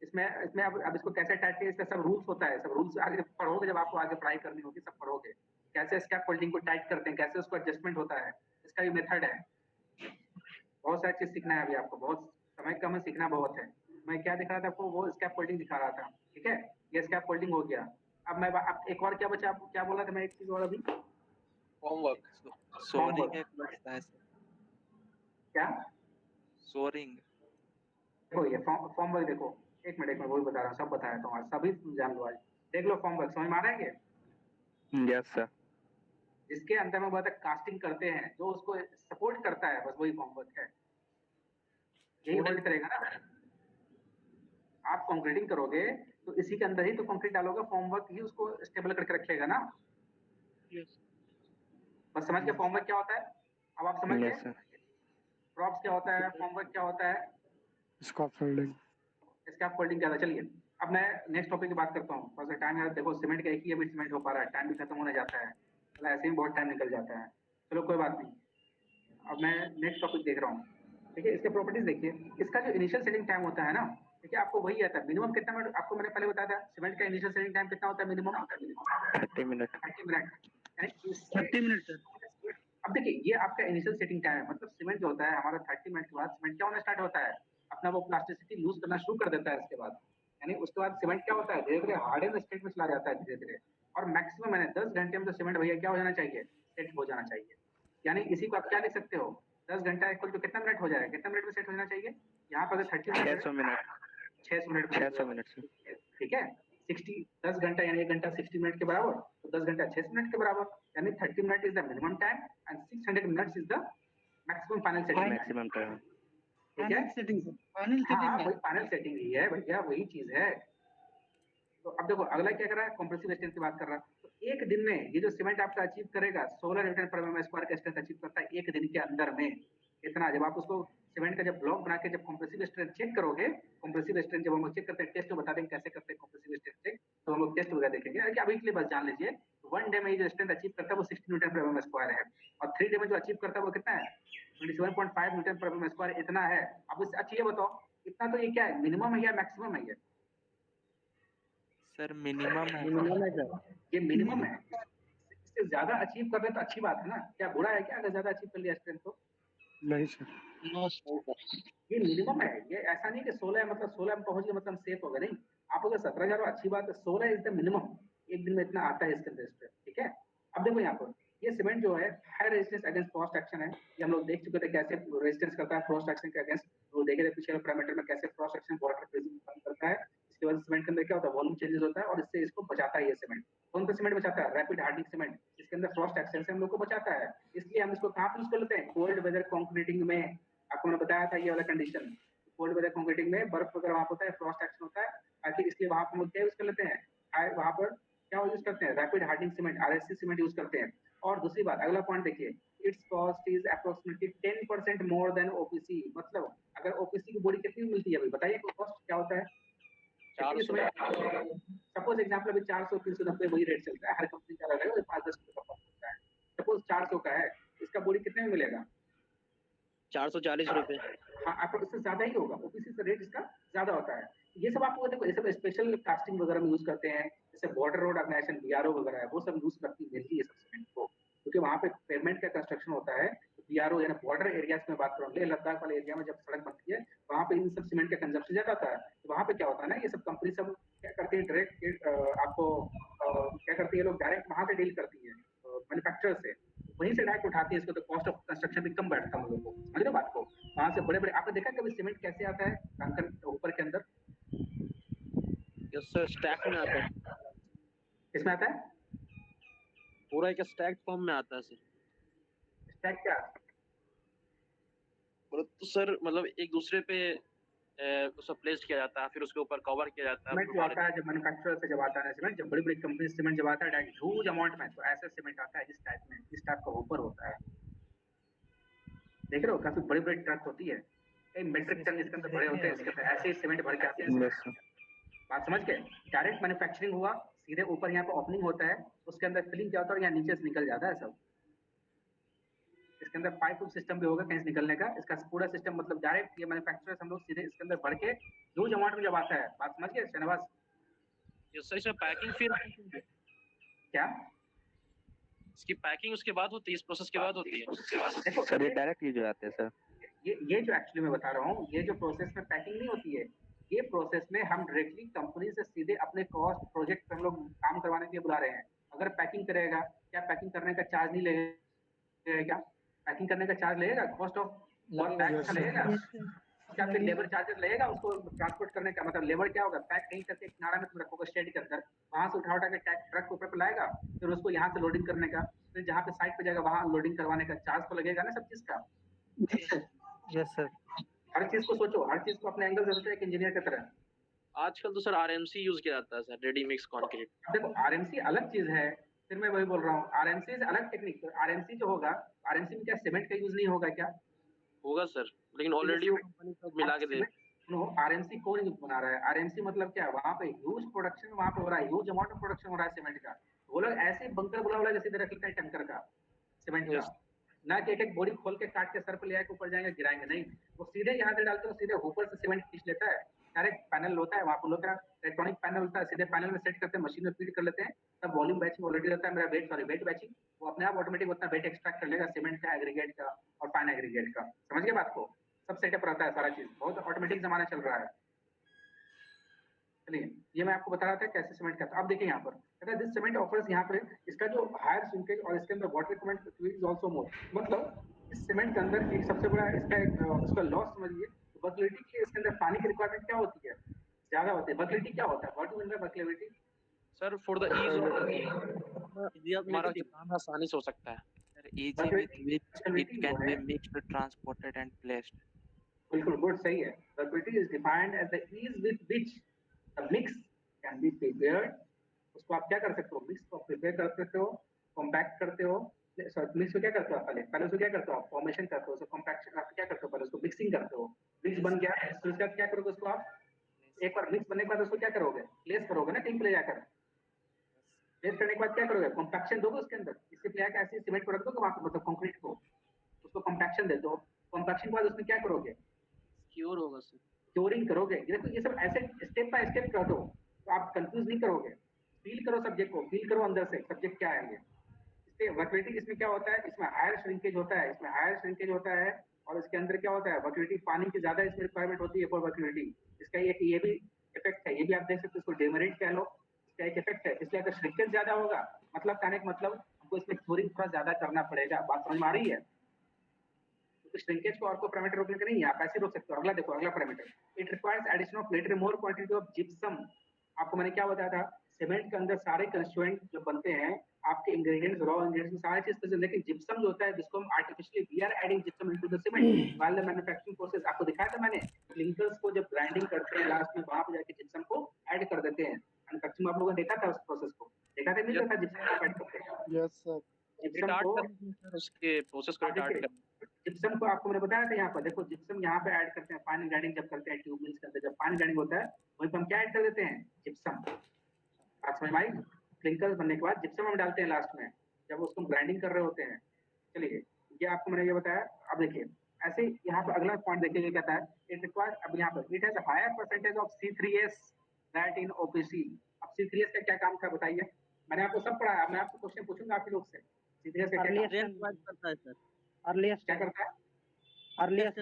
इसमें अब इसको कैसे टाइट किया, इसका सब रूल्स होता है। सब रूल्स आगे पढ़ोगे, जब आपको आगे पढ़ाई करनी होगी, सब पढ़ोगे कैसे स्कैप फोल्डिंग को टाइट करते हैं, कैसे उसको एडजस्टमेंट होता है, इसका भी मेथड है। बहुत सारी चीज सीखना है अभी आपको, बहुत समय कम है, सीखना बहुत है। मैं क्या दिखा रहा था आपको? वो स्कैप फोल्डिंग दिखा रहा था, ठीक है। ये स्कैप फोल्डिंग हो गया। अब मैं अब एक और क्या बचा, आपको क्या बोला था मैं? एक चीज और अभी,
होमवर्क।
सोरिंग एक लगता है सर।
क्या?
सोरिंग।
देखो ये फॉर्म वर्क देखो, एक मिनट वो भी बता रहा हूँ, सब बताया तुम्हारा, सभी जान लो आज। देख लो फॉर्म वर्क, समझ में आ रहा है ये?
Yes sir.
जिसके अंदर में बहुत कास्टिंग करते हैं, जो उसको सपोर्ट करता है, बस वही फॉर्म वर्क है। यही होल्ड करेगा ना। आप कंक्रीटिंग करोगे तो इसी के अंदर ही तो कंक्रीट डालोगे, फॉर्म वर्क ही उसको स्टेबल करके रखेगा ना। बस समझ के फॉर्म वर्क क्या होता है? अब आप समझ गए प्रॉप्स क्या होता है, फॉर्म वर्क क्या होता है,
स्कैप फोल्डिंग
क्या था। चलिए अब मैं नेक्स्ट टॉपिक की बात करता हूँ। थोड़ा सा टाइम यार, देखो सीमेंट का एक ही अभी सीमेंट हो पा रहा है, टाइम भी खत्म होने जाता है, मतलब ऐसे ही बहुत टाइम निकल जाता है। चलो कोई बात नहीं, अब मैं नेक्स्ट टॉपिक देख रहा हूँ, ठीक है। इसके प्रॉपर्टीज देखिए। इसका जो इनिशियल सेटिंग टाइम होता है ना, ठीक है, आपको वही आता है मिनिमम कितना मिनट। आपको मैंने पहले बताया था सीमेंट का इनिशियल सेटिंग टाइम कितना होता है minimum?
30 minute.
30 minute.
30 minute sir.
अब देखिए, ये आपका इनिशियल सेटिंग टाइम है, मतलब सीमेंट जो होता है हमारा 30 मिनट के बाद सीमेंट क्या होना स्टार्ट होता है, अपना वो प्लास्टिसिटी लूज करना शुरू कर देता है। इसके बाद यानी उसके बाद सीमेंट क्या होता है, धीरे धीरे हार्डन स्टेट में चला जाता है धीरे धीरे। और मैक्सिमम मैंने 10 घंटे में तो सीमेंट भैया क्या हो जाना चाहिए, सेट हो जाना चाहिए। यानी इसी को आप क्या लिख सकते हो, 10 घंटा इक्वल टू कितना मिनट हो जाएगा, कितना मिनट में सेट हो जाना चाहिए। यहाँ पर 30 मिनट
600 मिनट
600 मिनट
600 मिनट से,
ठीक है। 10 घंटा यानी 1 घंटा 60 मिनट के बराबर, तो 10 घंटा 600 मिनट के बराबर, यानी 30 minute is the minimum time and 600 minutes is the maximum final setting
maximum time.
ठीक है।
फाइनल सेटिंग सर, फाइनल
हाँ,
सेटिंग
वही फाइनल सेटिंग ही है भैया, वही चीज है। तो अब देखो अगला क्या कर रहा है, कंप्रेसिव स्ट्रेंथ की बात कर रहा है। तो एक दिन में ये जो सीमेंट आपका अचीव करेगा 16 न्यूटन पर mm स्क्वायर का स्ट्रेंथ अचीव करता है एक दिन के अंदर में। इतना जब आप उसको सीमेंट का जब ब्लॉक बना के जब कंप्रेसिव स्ट्रेंथ चेक करोगे, कंप्रेसिव स्ट्रेंथ जब हम लोग चेक करते हैं, टेस्ट में बता देंगे कैसे करते हैं कंप्रेसिव स्ट्रेंथ चेक, तो हम लोग टेस्ट वगैरह देखेंगे। अभी के लिए बस जान लीजिए, 1 डे में ये जो स्ट्रेंथ अचीव करता है वो 60 न्यूटन पर mm स्क्वायर है, और 3 डे में जो अचीव करता है वो कितना है, 27.5 न्यूटन पर mm स्क्वायर, इतना है। अब इससे अच्छा ये बताओ, इतना तो ये क्या है, मिनिमम है या मैक्सिमम है? ये
सर मिनिमम है
मिनिमम है सर।
ये मिनिमम है, इससे ज्यादा अचीव कर रहे हैं तो अच्छी बात है ना, क्या बुरा है क्या अगर ज्यादा अचीव कर लिया स्ट्रेंथ तो?
नहीं सर।
No sir.
ये मिनिमम है, ये ऐसा नहीं कि 16 है मतलब 16 में पहुंच गए मतलब सेफ हो गए, नहीं। आप अगर 17,000 अच्छी बात है, 16 इज द मिनिमम, एक दिन में इतना आता है इसके अंदर स्ट्रेंथ, ठीक है। अब देखो यहाँ पर ये सीमेंट जो है high resistance against Frost action है, ये हम लोग देख चुके थे कैसे रेजिस्टेंस करता है फ्रॉस्ट एक्शन के अगेंस्ट, वो देखे थे पिछले पैरामीटर में कैसे फ्रॉस्ट एक्शन वाटर फ्रीजिंग बंद करता है। इसके बाद सीमेंट के अंदर क्या होता है, वॉल्यूम चेंजेस होता है और इससे इसको बचाता है ये सीमेंट। कौन सा सीमेंट बचाता है? रैपिड हार्डनिंग सीमेंट, इसके अंदर फ्रॉस्ट एक्शन से हम लोग को बचाता है, इसलिए हम इसको कहाँ पे यूज कर लेते हैं, कोल्ड वेदर कॉन्क्रीटिंग में। आपको मैंने बताया था ये वाला कंडीशन, कोल्ड वेदर कॉन्क्रीटिंग में बर्फ वगैरह वहाँ होता है, फ्रॉस्ट एक्शन होता है, ताकि इसलिए वहाँ पर हम लोग क्या यूज कर लेते हैं, वहाँ पर क्या यूज करते हैं, rapid hardening cement RSC cement use करते हैं। और दूसरी बात, अगला पॉइंट देखिए, it's cost is approximately 10% more then OPC. मतलब अगर ओपीसी की बॉडी कितनी मिलती है, अभी बताइए कॉस्ट क्या होता है? 400। सपोज एग्जांपल अभी 400 390 वही रेट चलता है, हर कंपनी का अलग है, 5-10 रुपए का फर्क होता है। सपोज 400 का है, इसका बॉडी कितने में मिलेगा?
440 रुपए।
हाँ, आपको इससे ज्यादा ही होगा, ओपीसी से रेट इसका ज्यादा होता है। ये सब आपको देखो, ये सब स्पेशल कास्टिंग वगैरह में यूज करते हैं, जैसे बॉर्डर रोड ऑर्गेनाइजेशन बीआरओ वगैरह है, वो सब यूज करती है मिलती है सब सीमेंट को, क्योंकि वहाँ पे पेमेंट का कंस्ट्रक्शन होता है। बीआरओ यानी बॉर्डर एरियाज में बात करूँ, लेह लद्दाख वाले एरिया में जब सड़क बनती है, वहाँ पे इन सब सीमेंट का कंजप्शन ज्यादा होता है। तो वहाँ पे क्या होता है ना, ये सब कंपनी सब क्या करती है, डायरेक्ट आपको क्या करती है, लोग डायरेक्ट वहाँ से डील करती है मैन्युफैक्चरर से, वहीं से डायरेक्ट उठाती है इसको, तो कॉस्ट ऑफ कंस्ट्रक्शन भी कम बैठता है हम लोगों को, समझ रहे हो बात को। वहाँ से बड़े बड़े, आपने देखा कभी सीमेंट कैसे आता है टैंकर ऊपर के अंदर?
यस सर, स्टैक में आता है,
किसमें आता है?
पूरा एक स्टैक फॉर्म में आता है सर।
स्टैक क्या?
तो सर मतलब एक दूसरे पे उसको प्लेस किया जाता है, फिर उसके ऊपर कवर किया जाता है।
सीमेंट जो आता है जब मैन्युफैक्चरर से जब आता है सीमेंट, जब बड़ी बड़ी कंपनी सीमेंट जब आता है डायरेक्ट ह्यूज अमाउंट में, तो ऐसा सीमेंट आता है इस टाइप में, इस टाइप का ऊपर होता है, देख रहे हो, काफी बड़ी बड़ी ट्रक होती है, कई मेट्रिक टन इसके अंदर भरे होते हैं, इसके अंदर ऐसे ही सीमेंट भर के आते हैं। बात समझ गए? डायरेक्ट मैन्युफैक्चरिंग हुआ, सीधे ऊपर यहाँ पे ओपनिंग होता है, उसके अंदर फिलिंग क्या होता है, यहाँ नीचे से निकल जाता है सब। इसके अंदर पाइप सिस्टम भी होगा कहीं से निकलने का, इसका पूरा सिस्टम मतलब डायरेक्ट ये मैन्युफैक्चरर्स हम लोग सीधे इसके अंदर भर के ह्यूज अमाउंट में जब आता है। बात समझ गए शहनवाज?
यस सर, इसमें पैकिंग फिर
क्या
इसकी पैकिंग उसके बाद होती है, इस प्रोसेस के बाद होती है?
देखो
सर ये डायरेक्ट यूज हो जाते हैं सर।
ये जो एक्चुअली मैं बता रहा हूँ, ये जो प्रोसेस में पैकिंग नहीं होती है, ये प्रोसेस में हम डायरेक्टली कंपनी से सीधे अपने कॉस्ट प्रोजेक्ट पर हम लोग काम करवाने के लिए बुला रहे हैं। अगर पैकिंग करेगा, क्या पैकिंग करने का चार्ज नहीं लगेगा? क्या पैकिंग करने का चार्ज लगेगा? कॉस्ट ऑफ पैक लगेगा क्या? फिर लेबर चार्जेस लगेगा उसको ट्रांसपोर्ट करने का? मतलब लेबर क्या होगा, पैक कहीं करके किनारा में तुम रखोगे स्टेड के अंदर, वहां से उठा के ट्रक ऊपर पे लाएगा, फिर उसको यहाँ से लोडिंग करने का, फिर जहाँ पे साइड पे जाएगा वहां लोडिंग करवाने का चार्ज तो लगेगा ना सब चीज का।
Yes sir.
हर चीज को सोचो, हर चीज को अपने एंगल से सोचो एक इंजीनियर की तरह।
आजकल तो सर आरएमसी यूज किया जाता है सर, रेडी मिक्स कंक्रीट।
देखो आरएमसी अलग चीज है, फिर मैं वही बोल रहा हूँ, आरएमसी से अलग टेक्निक। तो आरएमसी जो होगा, आरएमसी में क्या सीमेंट का यूज नहीं होगा क्या?
होगा सर, लेकिन ऑलरेडी वो कंपनी सब मिला के दे।
आरएमसी कौन बना रहा है? आरएमसी मतलब क्या, वहाँ पे ह्यूज प्रोडक्शन वहाँ पे हो रहा है, ह्यूज अमाउंट ऑफ प्रोडक्शन हो रहा है सीमेंट का। वो लोग ऐसे बंकर बुला जैसे इधर रख लेते हैं टंकर का सीमेंट का, ना कि एक बोरी खोल के काट के सर पे ले आके ऊपर जाएंगे गिराएंगे, नहीं, वो सीधे यहाँ से डालते हैं, सीधे ऊपर से सीमेंट खींच लेता है। डायरेक्ट पैनल होता है वहाँ पर, लोग का इलेक्ट्रॉनिक पैनल होता है, सीधे पैनल में सेट करते हैं, मशीन में फीड कर लेते हैं, तब वॉल्यूम बैचिंग ऑलरेडी रहता है, मेरा वेट बैचिंग, वो अपने आप ऑटोमेटिक उतना वेट एक्सट्रैक्ट कर लेगा सीमेंट का, एग्रीगेट का और फाइन एग्रीगेट का। समझ गए बात को? सब सेटअप रहता है सारा चीज, बहुत ऑटोमेटिक जमाना चल रहा है। चलिए ये मैं आपको बता रहा था कैसे सीमेंट का। अब देखिए यहाँ पर कहता है दिस सीमेंट ऑफर्स, यहाँ पे इसका जो हायर श्रिंकेज और इसके अंदर water requirement is also more, मतलब इस सीमेंट के अंदर एक सबसे बड़ा इसका एक उसका लॉस समझिए, वर्किलिटी के इसके अंदर पानी की रिक्वायरमेंट क्या होती है, ज्यादा होती है। वर्किलिटी क्या होता है, what do mean by workability?
Sir for the ease of हमारा काम आसानी से हो सकता है
sir, easy with which it can be mixed, transported and placed।
बिल्कुल गुड, सही है। Workability is defined as the ease with which the mix can be prepared. उसको आप क्या कर सकते हो, मिक्स को प्रिपेयर कर सकते हो, कॉम्पैक्ट करते हो। सॉरी, मिक्स को क्या करते हो आप? पहले उसको क्या करते हो आप? फॉर्मेशन करते हो, उसको कॉम्पैक्शन आप क्या करते हो? पहले उसको मिक्सिंग करते हो, मिक्स बन गया तो उसके बाद क्या करोगे उसको आप? एक बार मिक्स बनने के बाद उसको क्या करोगे? प्लेस करोगे ना टीम पे ले जाकर। प्लेस करने के बाद क्या करोगे? कॉम्पैक्शन दोगे उसके अंदर, इससे क्या है ऐसे सीमेंट को रख दोगे वहां पर, मतलब कंक्रीट को, उसको कॉम्पैक्शन दे दो। कॉम्पैक्शन के बाद उसमें क्या करोगे?
क्योर होगा सर,
क्योरिंग करोगे। ये देखो ये सब ऐसे स्टेप बाय स्टेप कर दो, तो आप कंफ्यूज नहीं करोगे, फील करो सब्जेक्ट को, फील करो अंदर से सब्जेक्ट क्या है ये। इससे वर्टिलिटी इसमें क्या होता है, इसमें हायर श्रिंकेज होता है, इसमें हायर श्रिंकेज होता है, और इसके अंदर क्या होता है, वर्टिलिटी पानी की ज्यादा इसमें रिक्वायरमेंट होती है फॉर वर्टिलिटी। इसका ये भी इफेक्ट है, ये भी आप देख सकते हो, इसको डेमेरिट कह लो, इसका एक इफेक्ट है। इसलिए अगर श्रिंकेज ज्यादा होगा मतलब कहने का मतलब हमको इसमें थोड़ी थोड़ा ज्यादा करना पड़ेगा। बात समझ में आ रही है? तो श्रिंकेज को और कोई पैरामीटर रोकने का नहीं है, आप ऐसे रोक सकते हो। अगला देखो, अगला parameter, it requires addition of little more quantity of gypsum. आपको मैंने क्या बताया था, सीमेंट के अंदर सारे कंस्टिट्यूएंट जो बनते हैं आपके इंग्रेडिएंट्स, रॉ इंग्रेडिएंट्स सारी चीज पसंद, लेकिन जिप्सम जो होता है जिसको हम artificially we are adding gypsum into the cement while the manufacturing process. आपको दिखाया था मैंने, क्लिंकर्स को जब ग्राइंडिंग करते हैं लास्ट में वहां पे जाके जिप्सम को ऐड कर देते हैं। मैन्युफैक्चरिंग में आप लोगों ने देखा था उस प्रोसेस को, देखा था नहीं देखा, जिप्सम को ऐड करते हैं।
Yes sir.
जिप्सम को
उसके प्रोसेस को स्टार्ट कर
जिप्सम को आपको मैंने बताया था यहाँ पर, देखो जिप्सम यहाँ पे ऐड करते हैं फाइन ग्राइंडिंग जब करते हैं ट्यूब मिल्स के अंदर, जब फाइन ग्राइंडिंग होता है वहीं पर हम क्या ऐड कर देते हैं, जिप्सम। बात समझ में आई? क्लिंकर्स बनने के बाद जिप्सम हम डालते हैं लास्ट में जब उसको ग्राइंडिंग कर रहे होते हैं। चलिए ये आपको मैंने ये बताया। अब देखिए ऐसे यहाँ पर अगला पॉइंट देखिए, ये कहता है इट रिक्वायर्स, अब यहाँ पर it has higher percentage of C3S that in OPC। अब C3S का क्या काम था बताइए, मैंने आपको सब पढ़ाया, मैं आपको क्वेश्चन पूछूंगा आप लोग से। C3S का क्या
करता है सर, अर्लीस्ट
क्या करता है?
अर्लीस्ट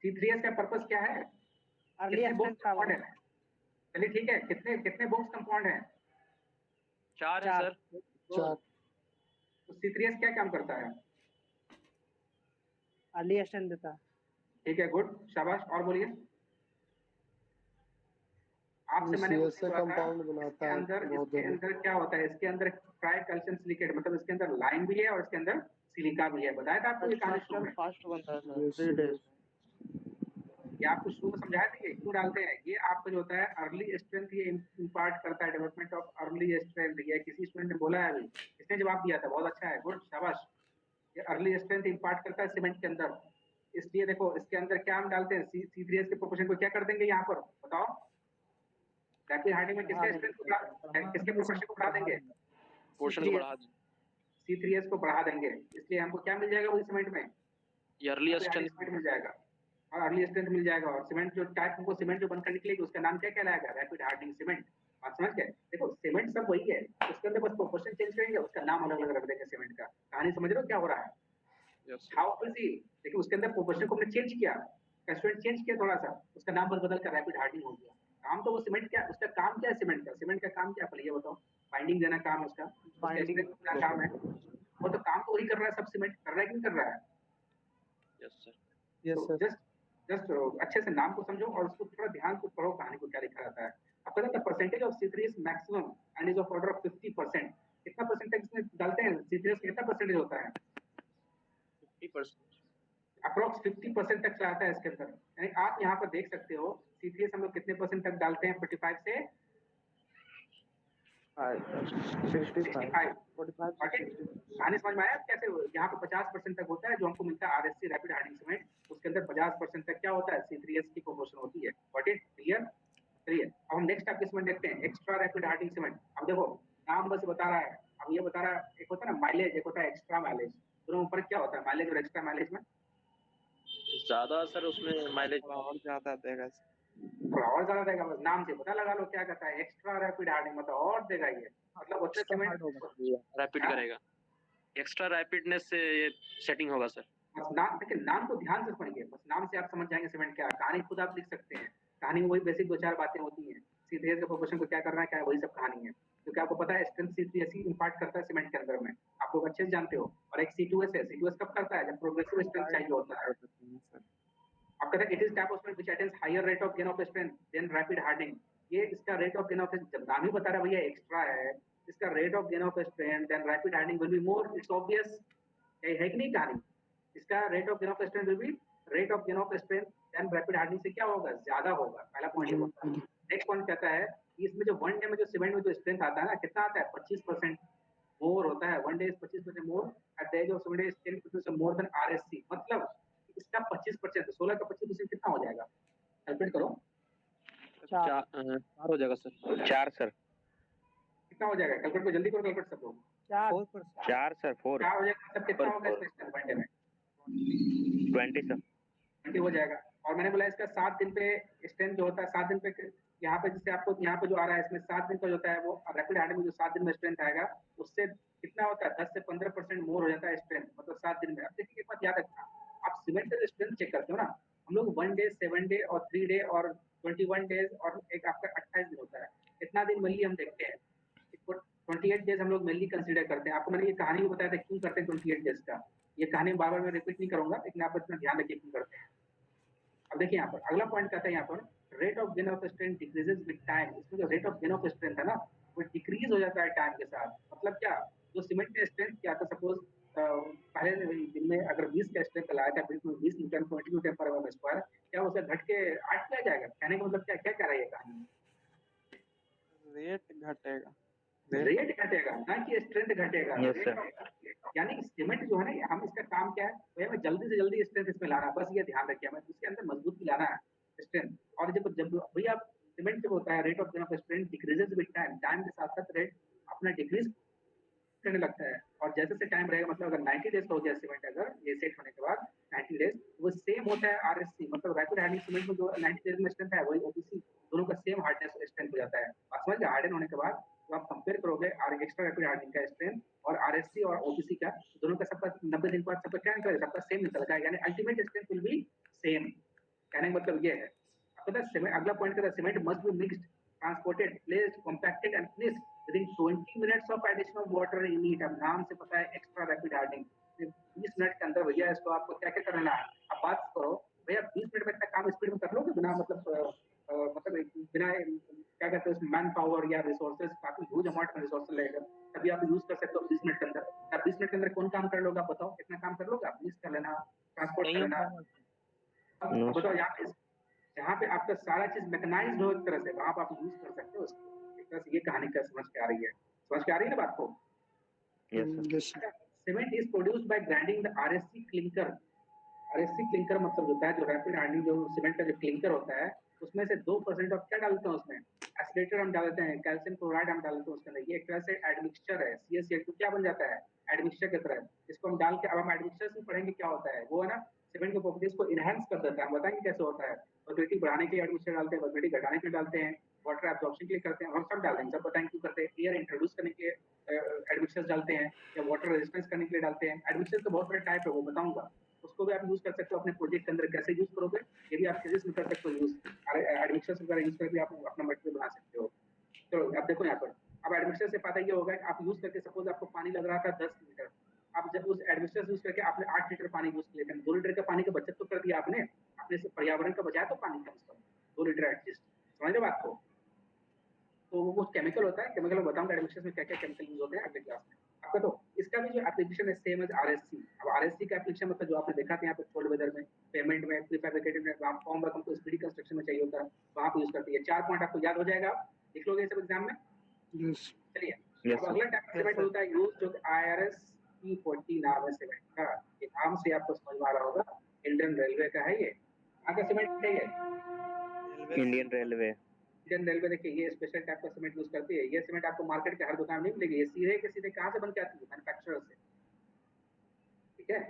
C3S का पर्पस क्या है? कितने बॉक्स कंपाउंड है? चलिए ठीक है, कितने कितने बॉक्स कंपाउंड है?
4 है सर।
चार।
तो C3S क्या काम करता है?
अर्लीस्ट देता है।
ठीक है, गुड, शाबाश। और बोलिए। आपसे मैंने
CSA
पूछा था,
कंपाउंड बनाता है
अंदर
बहुत
इसके
जरूरी।
अंदर क्या होता है, इसके अंदर ट्राई कैल्शियम सिलिकेट, मतलब इसके अंदर लाइम भी है और इसके अंदर सिलिका भी है। बताया था आपको ये कहानी शुरू में,
फास्ट बनता है
Yes,
सर 3 डेज।
ये आपको शुरू में समझाया था ये क्यों डालते हैं। ये आपका जो होता है अर्ली स्ट्रेंथ, ये इम्पार्ट करता है, डेवलपमेंट ऑफ अर्ली स्ट्रेंथ। ये किसी स्टूडेंट ने बोला है अभी, इसने जवाब दिया था, बहुत अच्छा है, गुड, शाबाश। ये अर्ली स्ट्रेंथ इम्पार्ट करता है सीमेंट के अंदर। इसलिए देखो इसके अंदर क्या हम डालते हैं, C3S के प्रोपोर्शन को क्या कर देंगे यहाँ पर बताओ, रैपिड हार्डनिंग में किसके स्ट्रेंथ को किसके प्रोपोर्शन को बढ़ा देंगे,
पोर्शन को बढ़ा दें,
C3S को बढ़ा देंगे। इसलिए हमको क्या मिल जाएगा वही सीमेंट में,
ये अर्ली स्ट्रेंथ
सीमेंट मिल जाएगा और अर्ली स्ट्रेंथ मिल जाएगा। और सीमेंट जो टाइप हमको सीमेंट जो बनकर निकलेगी उसका नाम क्या कहलाएगा, रैपिड हार्डनिंग सीमेंट। आप समझ गए? देखो सीमेंट सब वही है, उसके अंदर बस प्रोपोर्शन चेंज करेंगे, उसका नाम अलग अलग रख देंगे सीमेंट का। कहानी समझ रहे हो क्या हो रहा है? हाउ इजी, देखिए उसके अंदर प्रोपोर्शन को हमने चेंज किया, कंस्ट्रेंट चेंज किया थोड़ा सा, उसका नाम बदल कर रैपिड हार्डनिंग हो गया। काम तो वो सीमेंट क्या, उसका काम क्या है सीमेंट का, सीमेंट का काम क्या है ये बताओ, बाइंडिंग देना काम है उसका, बाइंडिंग का काम है, वो तो काम तो वही कर रहा है, सब सीमेंट कर रहा है कि नहीं कर रहा है?
Yes sir.
Yes sir.
Just अच्छे से नाम को समझो और उसको थोड़ा ध्यान से पढ़ो, कहानी को क्या लिखा रहता है। अब कहता है percentage of C3S maximum and is of order of 50%। कितना परसेंटेज इसमें डालते हैं C3S, कितना परसेंटेज होता है?
50%।
अप्रोक्स 50% तक चलाता है इसके अंदर। यानी आप यहाँ पर देख सकते हो C3S हम लोग कितने परसेंट तक डालते हैं, 45 से
65 45
कहानी समझ में आया कैसे? यहाँ पे 50% तक होता है जो हमको मिलता है RSC रैपिड हार्डनिंग सीमेंट, उसके अंदर 50% तक क्या होता है, C3S की प्रोपोर्शन होती है। What is clear? चलिए अब हम नेक्स्ट आपके सीमेंट देखते हैं, एक्स्ट्रा रैपिड हार्डनिंग सीमेंट। अब देखो नाम बस बता रहा है, अब ये बता रहा है, एक होता है ना माइलेज, एक होता है एक्स्ट्रा माइलेज। दोनों ऊपर क्या होता है माइलेज और एक्स्ट्रा माइलेज में?
ज्यादा सर उसमें माइलेज
और ज्यादा देगा।
थोड़ा और ज्यादा देगा, बस नाम से पता लगा लो क्या कहता है, एक्स्ट्रा रैपिड हार्डनिंग मतलब और देगा ये, मतलब उससे सीमेंट
रैपिड करेगा, एक्स्ट्रा रैपिडनेस से ये सेटिंग होगा सर।
बस नाम, लेकिन नाम को ध्यान से पढ़िए, बस नाम से आप समझ जाएंगे सीमेंट क्या है। कहानी खुद आप लिख सकते हैं, कहानी में वही बेसिक 2-4 बातें होती हैं। C3S के प्रोपोर्शन को क्या करना है, क्या है, वही सब कहानी है। क्योंकि आपको पता है स्ट्रेंथ C3S ही इम्पार्ट करता है सीमेंट के अंदर में, आप लोग अच्छे से जानते हो। और एक C2S है, C2S कब करता है, जब प्रोग्रेसिव स्ट्रेंथ चाहिए होता है। अब कहते हैं it is type of cement which attains higher rate of gain of strength than rapid hardening. ये इसका रेट ऑफ गेन ऑफ, जब नाम ही बता रहा है भैया एक्स्ट्रा है, इसका rate of gain of strength than rapid hardening will be more, it's obvious है कि नहीं कहानी? इसका rate of gain of strength will be, rate of gain of strength than rapid hardening से क्या होगा, ज्यादा होगा। पहला पॉइंट ये होता है। नेक्स्ट पॉइंट कहता है इसमें जो 1 डे में जो सीमेंट में जो स्ट्रेंथ आता है ना, कितना आता है, 25% मोर होता है। 1 day is 25% more at the age of cement is 10% more than RSC। मतलब इसका 25%, 16 का 25% कितना हो जाएगा, कैलकुलेट करो।
4 हो जाएगा सर।
4 सर।
कितना हो जाएगा, कैलकुलेट करो, जल्दी करो, कैलकुलेट सब लोग।
4 सर 4
क्या हो जाएगा, मतलब कितना होगा इसका स्ट्रेंथ 1 डे में?
20 सर।
20 हो जाएगा। और मैंने बोला इसका 7 दिन पे स्ट्रेंथ जो होता है, 7 दिन पे यहाँ पे जैसे आपको यहाँ पे जो आ रहा है इसमें 7 दिन का जो होता है वो रैपिड हार्डनिंग में जो 7 दिन में स्ट्रेंथ आएगा उससे कितना होता है 10 से 15% मोर हो जाता है स्ट्रेंथ, मतलब 7 दिन में। अब देखिए एक बात याद रखना, आप सीमेंट का जो स्ट्रेंथ चेक करते हो ना, हम लोग 1 डे, 7 डे और 3 डे और 21 डेज और एक आपका 28 दिन होता है, इतना दिन मेनली हम देखते हैं। 28 डेज हम लोग मेनली कंसीडर करते हैं। आपको मैंने ये कहानी भी बताया था क्यों करते हैं 28 डेज का, ये कहानी बार बार मैं रिपीट नहीं करूंगा, लेकिन आप इतना ध्यान रखिए क्यों करते हैं। अब देखिए यहाँ पर अगला पॉइंट कहता है यहाँ पर rate of gain of strength decreases with time. इसमें जो rate of gain of strength है ना वो डिक्रीज हो जाता है टाइम के साथ। मतलब क्या, जो सीमेंट ने स्ट्रेंथ किया था सपोज पहले दिन में अगर 20 का स्ट्रेंथ लाया था, 20 न्यूटन 20 न्यूटन पर एम स्क्वायर, क्या उसे घट के 8 किया जाएगा? कहने का मतलब क्या क्या कह रहा है ये कहानी?
रेट घटेगा,
रेट घटेगा ना कि स्ट्रेंथ घटेगा।
Yes, sir.
यानी सीमेंट जो है ना, हम इसका काम क्या है भैया, हमें जल्दी से जल्दी स्ट्रेंथ इसमें लाना है, बस ये ध्यान रखिए, हमें इसके अंदर मजबूती लाना है स्ट्रेंथ। और जब जब भैया सीमेंट जब होता है rate of gain of strength decreases with time, time के साथ साथ रेट अपना डिक्रीज करने लगता है। और जैसे से टाइम रहेगा, मतलब अगर 90 डेज का हो गया सीमेंट, अगर ये सेट होने के बाद 90 डेज, वो सेम होता है आरएससी, मतलब रैपिड हार्डनिंग सीमेंट में जो 90 डेज में स्ट्रेंथ है वही ओपीसी, दोनों का सेम हार्डनेस स्ट्रेंथ हो जाता है। आप समझ गए, हार्डन होने के बाद तो आप कंपेयर करोगे एक्स्ट्रा रैपिड हार्डनिंग का स्ट्रेंथ और आरएससी और ओपीसी का, दोनों का सबका 90 दिन बाद सबका क्या निकलेगा, सबका सेम निकलेगा, यानी ultimate strength will B same. कहने का मतलब ये है। अब पता है अगला पॉइंट कहता है cement must be mixed, transported, placed, compacted and finished within 20 minutes of addition of water in it. अब नाम से पता है एक्स्ट्रा रैपिड हार्डनिंग, 20 मिनट के अंदर भैया इसको आपको क्या क्या करना है। अब बात करो भैया 20 मिनट में इतना काम स्पीड में कर लोगे बिना मतलब बिना क्या कहते हैं मैन पावर या रिसोर्सेज, काफी ह्यूज अमाउंट में रिसोर्सेज लगेगा, तभी आप यूज कर सकते हो 20 मिनट के अंदर। अब 20 मिनट के अंदर कौन काम कर लोगे? आप बताओ कितना काम कर लोगे? आप यूज कर लेना, ट्रांसपोर्ट कर लेना। अब बताओ यहाँ पे आपका सारा चीज मैकेनाइज्ड हो एक तरह से, वहां पर आप यूज कर सकते हो उसको। एक तरह से ये कहानी का समझ के आ रही है, समझ के आ रही है ना बात को? Cement is produced bye grinding the RSC clinker. RSC clinker मतलब होता है जो रैपिड हार्डनिंग जो सीमेंट का जो क्लिंकर होता है, उसमें से 2% ऑफ क्या डालते हैं उसमें, एसिलेटर हम डालते हैं, कैल्शियम क्लोराइड हम डालते हैं उसके अंदर। ये एक तरह से एडमिक्सचर है, CaCl2 क्या बन जाता है, एडमिक्सचर की तरह। इसको हम डाल के, अब हम एडमिक्सचर में पढ़ेंगे क्या होता है, वो है ना सीमेंट के प्रॉपर्टीज को इनहेंस कर देता है। हम बताएंगे कैसे होता है। वर्बिलिटी बढ़ाने के लिए एडमिक्सचर डालते हैं, वर्बिलिटी घटाने के लिए डालते हैं, वाटर एब्जॉर्प्शन के लिए करते हैं, हम सब डालते हैं, सब बताएंगे क्यों करते हैं। एयर इंट्रोड्यूस करने के लिए एडमिक्सचर्स डालते हैं, या वाटर रेजिस्टेंस करने के लिए डालते हैं। एडमिक्सचर का बहुत बड़ा टाइप है, वो बताऊंगा, उसको भी आप यूज कर सकते हो अपने प्रोजेक्ट के अंदर। कैसे यूज करोगे ये भी आप फिजिक्स में कर सकते हो यूज, एडमिक्सचर्स वगैरह यूज करके आप अपना मटेरियल बना सकते हो। चलो अब देखो यहाँ पर, अब एडमिक्सचर से पता ये होगा आप यूज करके, सपोज आपको पानी लग रहा था 10 लीटर, आप जब उस एडमिक्सचर यूज करके आपने 8 लीटर पानी यूज किया, 2 लीटर का पानी का बचत तो कर दिया आपने, अपने से पर्यावरण का बचाया तो पानी कम से कम 2 लीटर एटलीस्ट। समझ रहे बात को? तो वो केमिकल होता है, केमिकल में बताऊंगा एडमिक्सचर में क्या क्या केमिकल यूज होते हैं अगले क्लास में आपका। तो इसका भी जो एप्लीकेशन है सेम एज आरएससी। अब आरएससी का एप्लीकेशन मतलब जो आपने देखा था यहाँ पे कोल्ड वेदर में, पेमेंट में, प्रीफैब्रिकेटेड में, फॉर्म वर्क हमको स्पीडी कंस्ट्रक्शन में चाहिए होता है, वहाँ पे यूज करते हैं। 4 पॉइंट आपको याद हो जाएगा, आप लिख लोगे सब एग्जाम में। चलिए अब अगला टाइप सीमेंट होता है यूज, जो IRS E40 नाम है सीमेंट का। ये नाम से आपको समझ में आ रहा होगा, इंडियन रेलवे का है ये। आगे सीमेंट है ये
इंडियन रेलवे।
इंडियन रेलवे देखिए ये स्पेशल टाइप का सीमेंट यूज करती है। ये सीमेंट आपको मार्केट के हर दुकान में नहीं मिलेगी, ये सीधे के सीधे कहाँ से बन के आती है, मैन्युफैक्चरर से। ठीक है,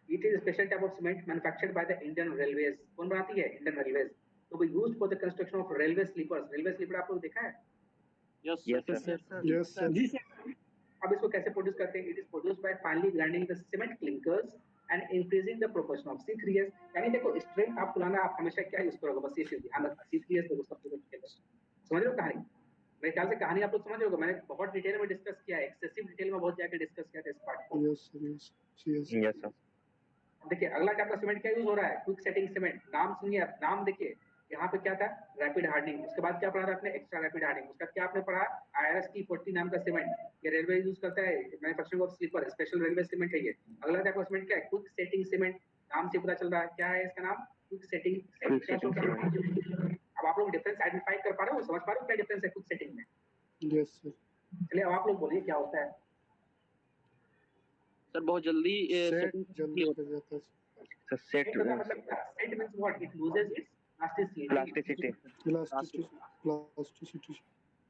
it is special type of cement manufactured by the Indian railways. कौन बनाती है? Indian railways. तो we used for the construction of railway sleepers. Railway sleeper आप लोग देखा है?
Yes
yes sir.
अब इसको कैसे प्रोड्यूस करते हैं? It is produced by finally grinding the cement clinkers and increasing the proportion of C3S। यानी देखो स्ट्रेंथ आपको लाना, आप हमेशा क्या यूज करोगे, बस ये चीज ध्यान रखना, C3S देखो सब कुछ। समझ रहे हो कहानी? मेरे ख्याल से कहानी आप लोग समझ रहे हो, मैंने बहुत डिटेल में डिस्कस किया है, एक्सेसिव डिटेल में बहुत जाके डिस्कस किया था इस पार्ट को।
Yes sir.
Yes sir.
देखिए अगला टाइप का सीमेंट क्या यूज हो रहा है, क्विक सेटिंग सीमेंट। नाम सुनिए आप, नाम देखिए यहाँ पे क्या था, रैपिड हार्डनिंग। उसके बाद क्या पढ़ा था आपने, एक्स्ट्रा रैपिड हार्डनिंग। उसका क्या आपने पढ़ा, IRS E40 नाम का सीमेंट। ये रेलवे यूज करता है, manufacturing of sleeper, special railway cement है ये। अगला टाइप का सीमेंट क्या है, क्विक सेटिंग सीमेंट। नाम से पता चल रहा है क्या है इसका नाम, क्विक सेटिंग। अब आप लोग डिफरेंस आइडेंटिफाई कर पा रहे हो, समझ पा रहे हो क्या डिफरेंस है क्विक सेटिंग में?
Yes sir.
चलिए अब आप लोग बोलिए क्या होता है।
सर बहुत जल्दी
सेट जल्दी हो जाता है
सर। सेट
मतलब set means what, it loses it's
plasticity.
Plasticity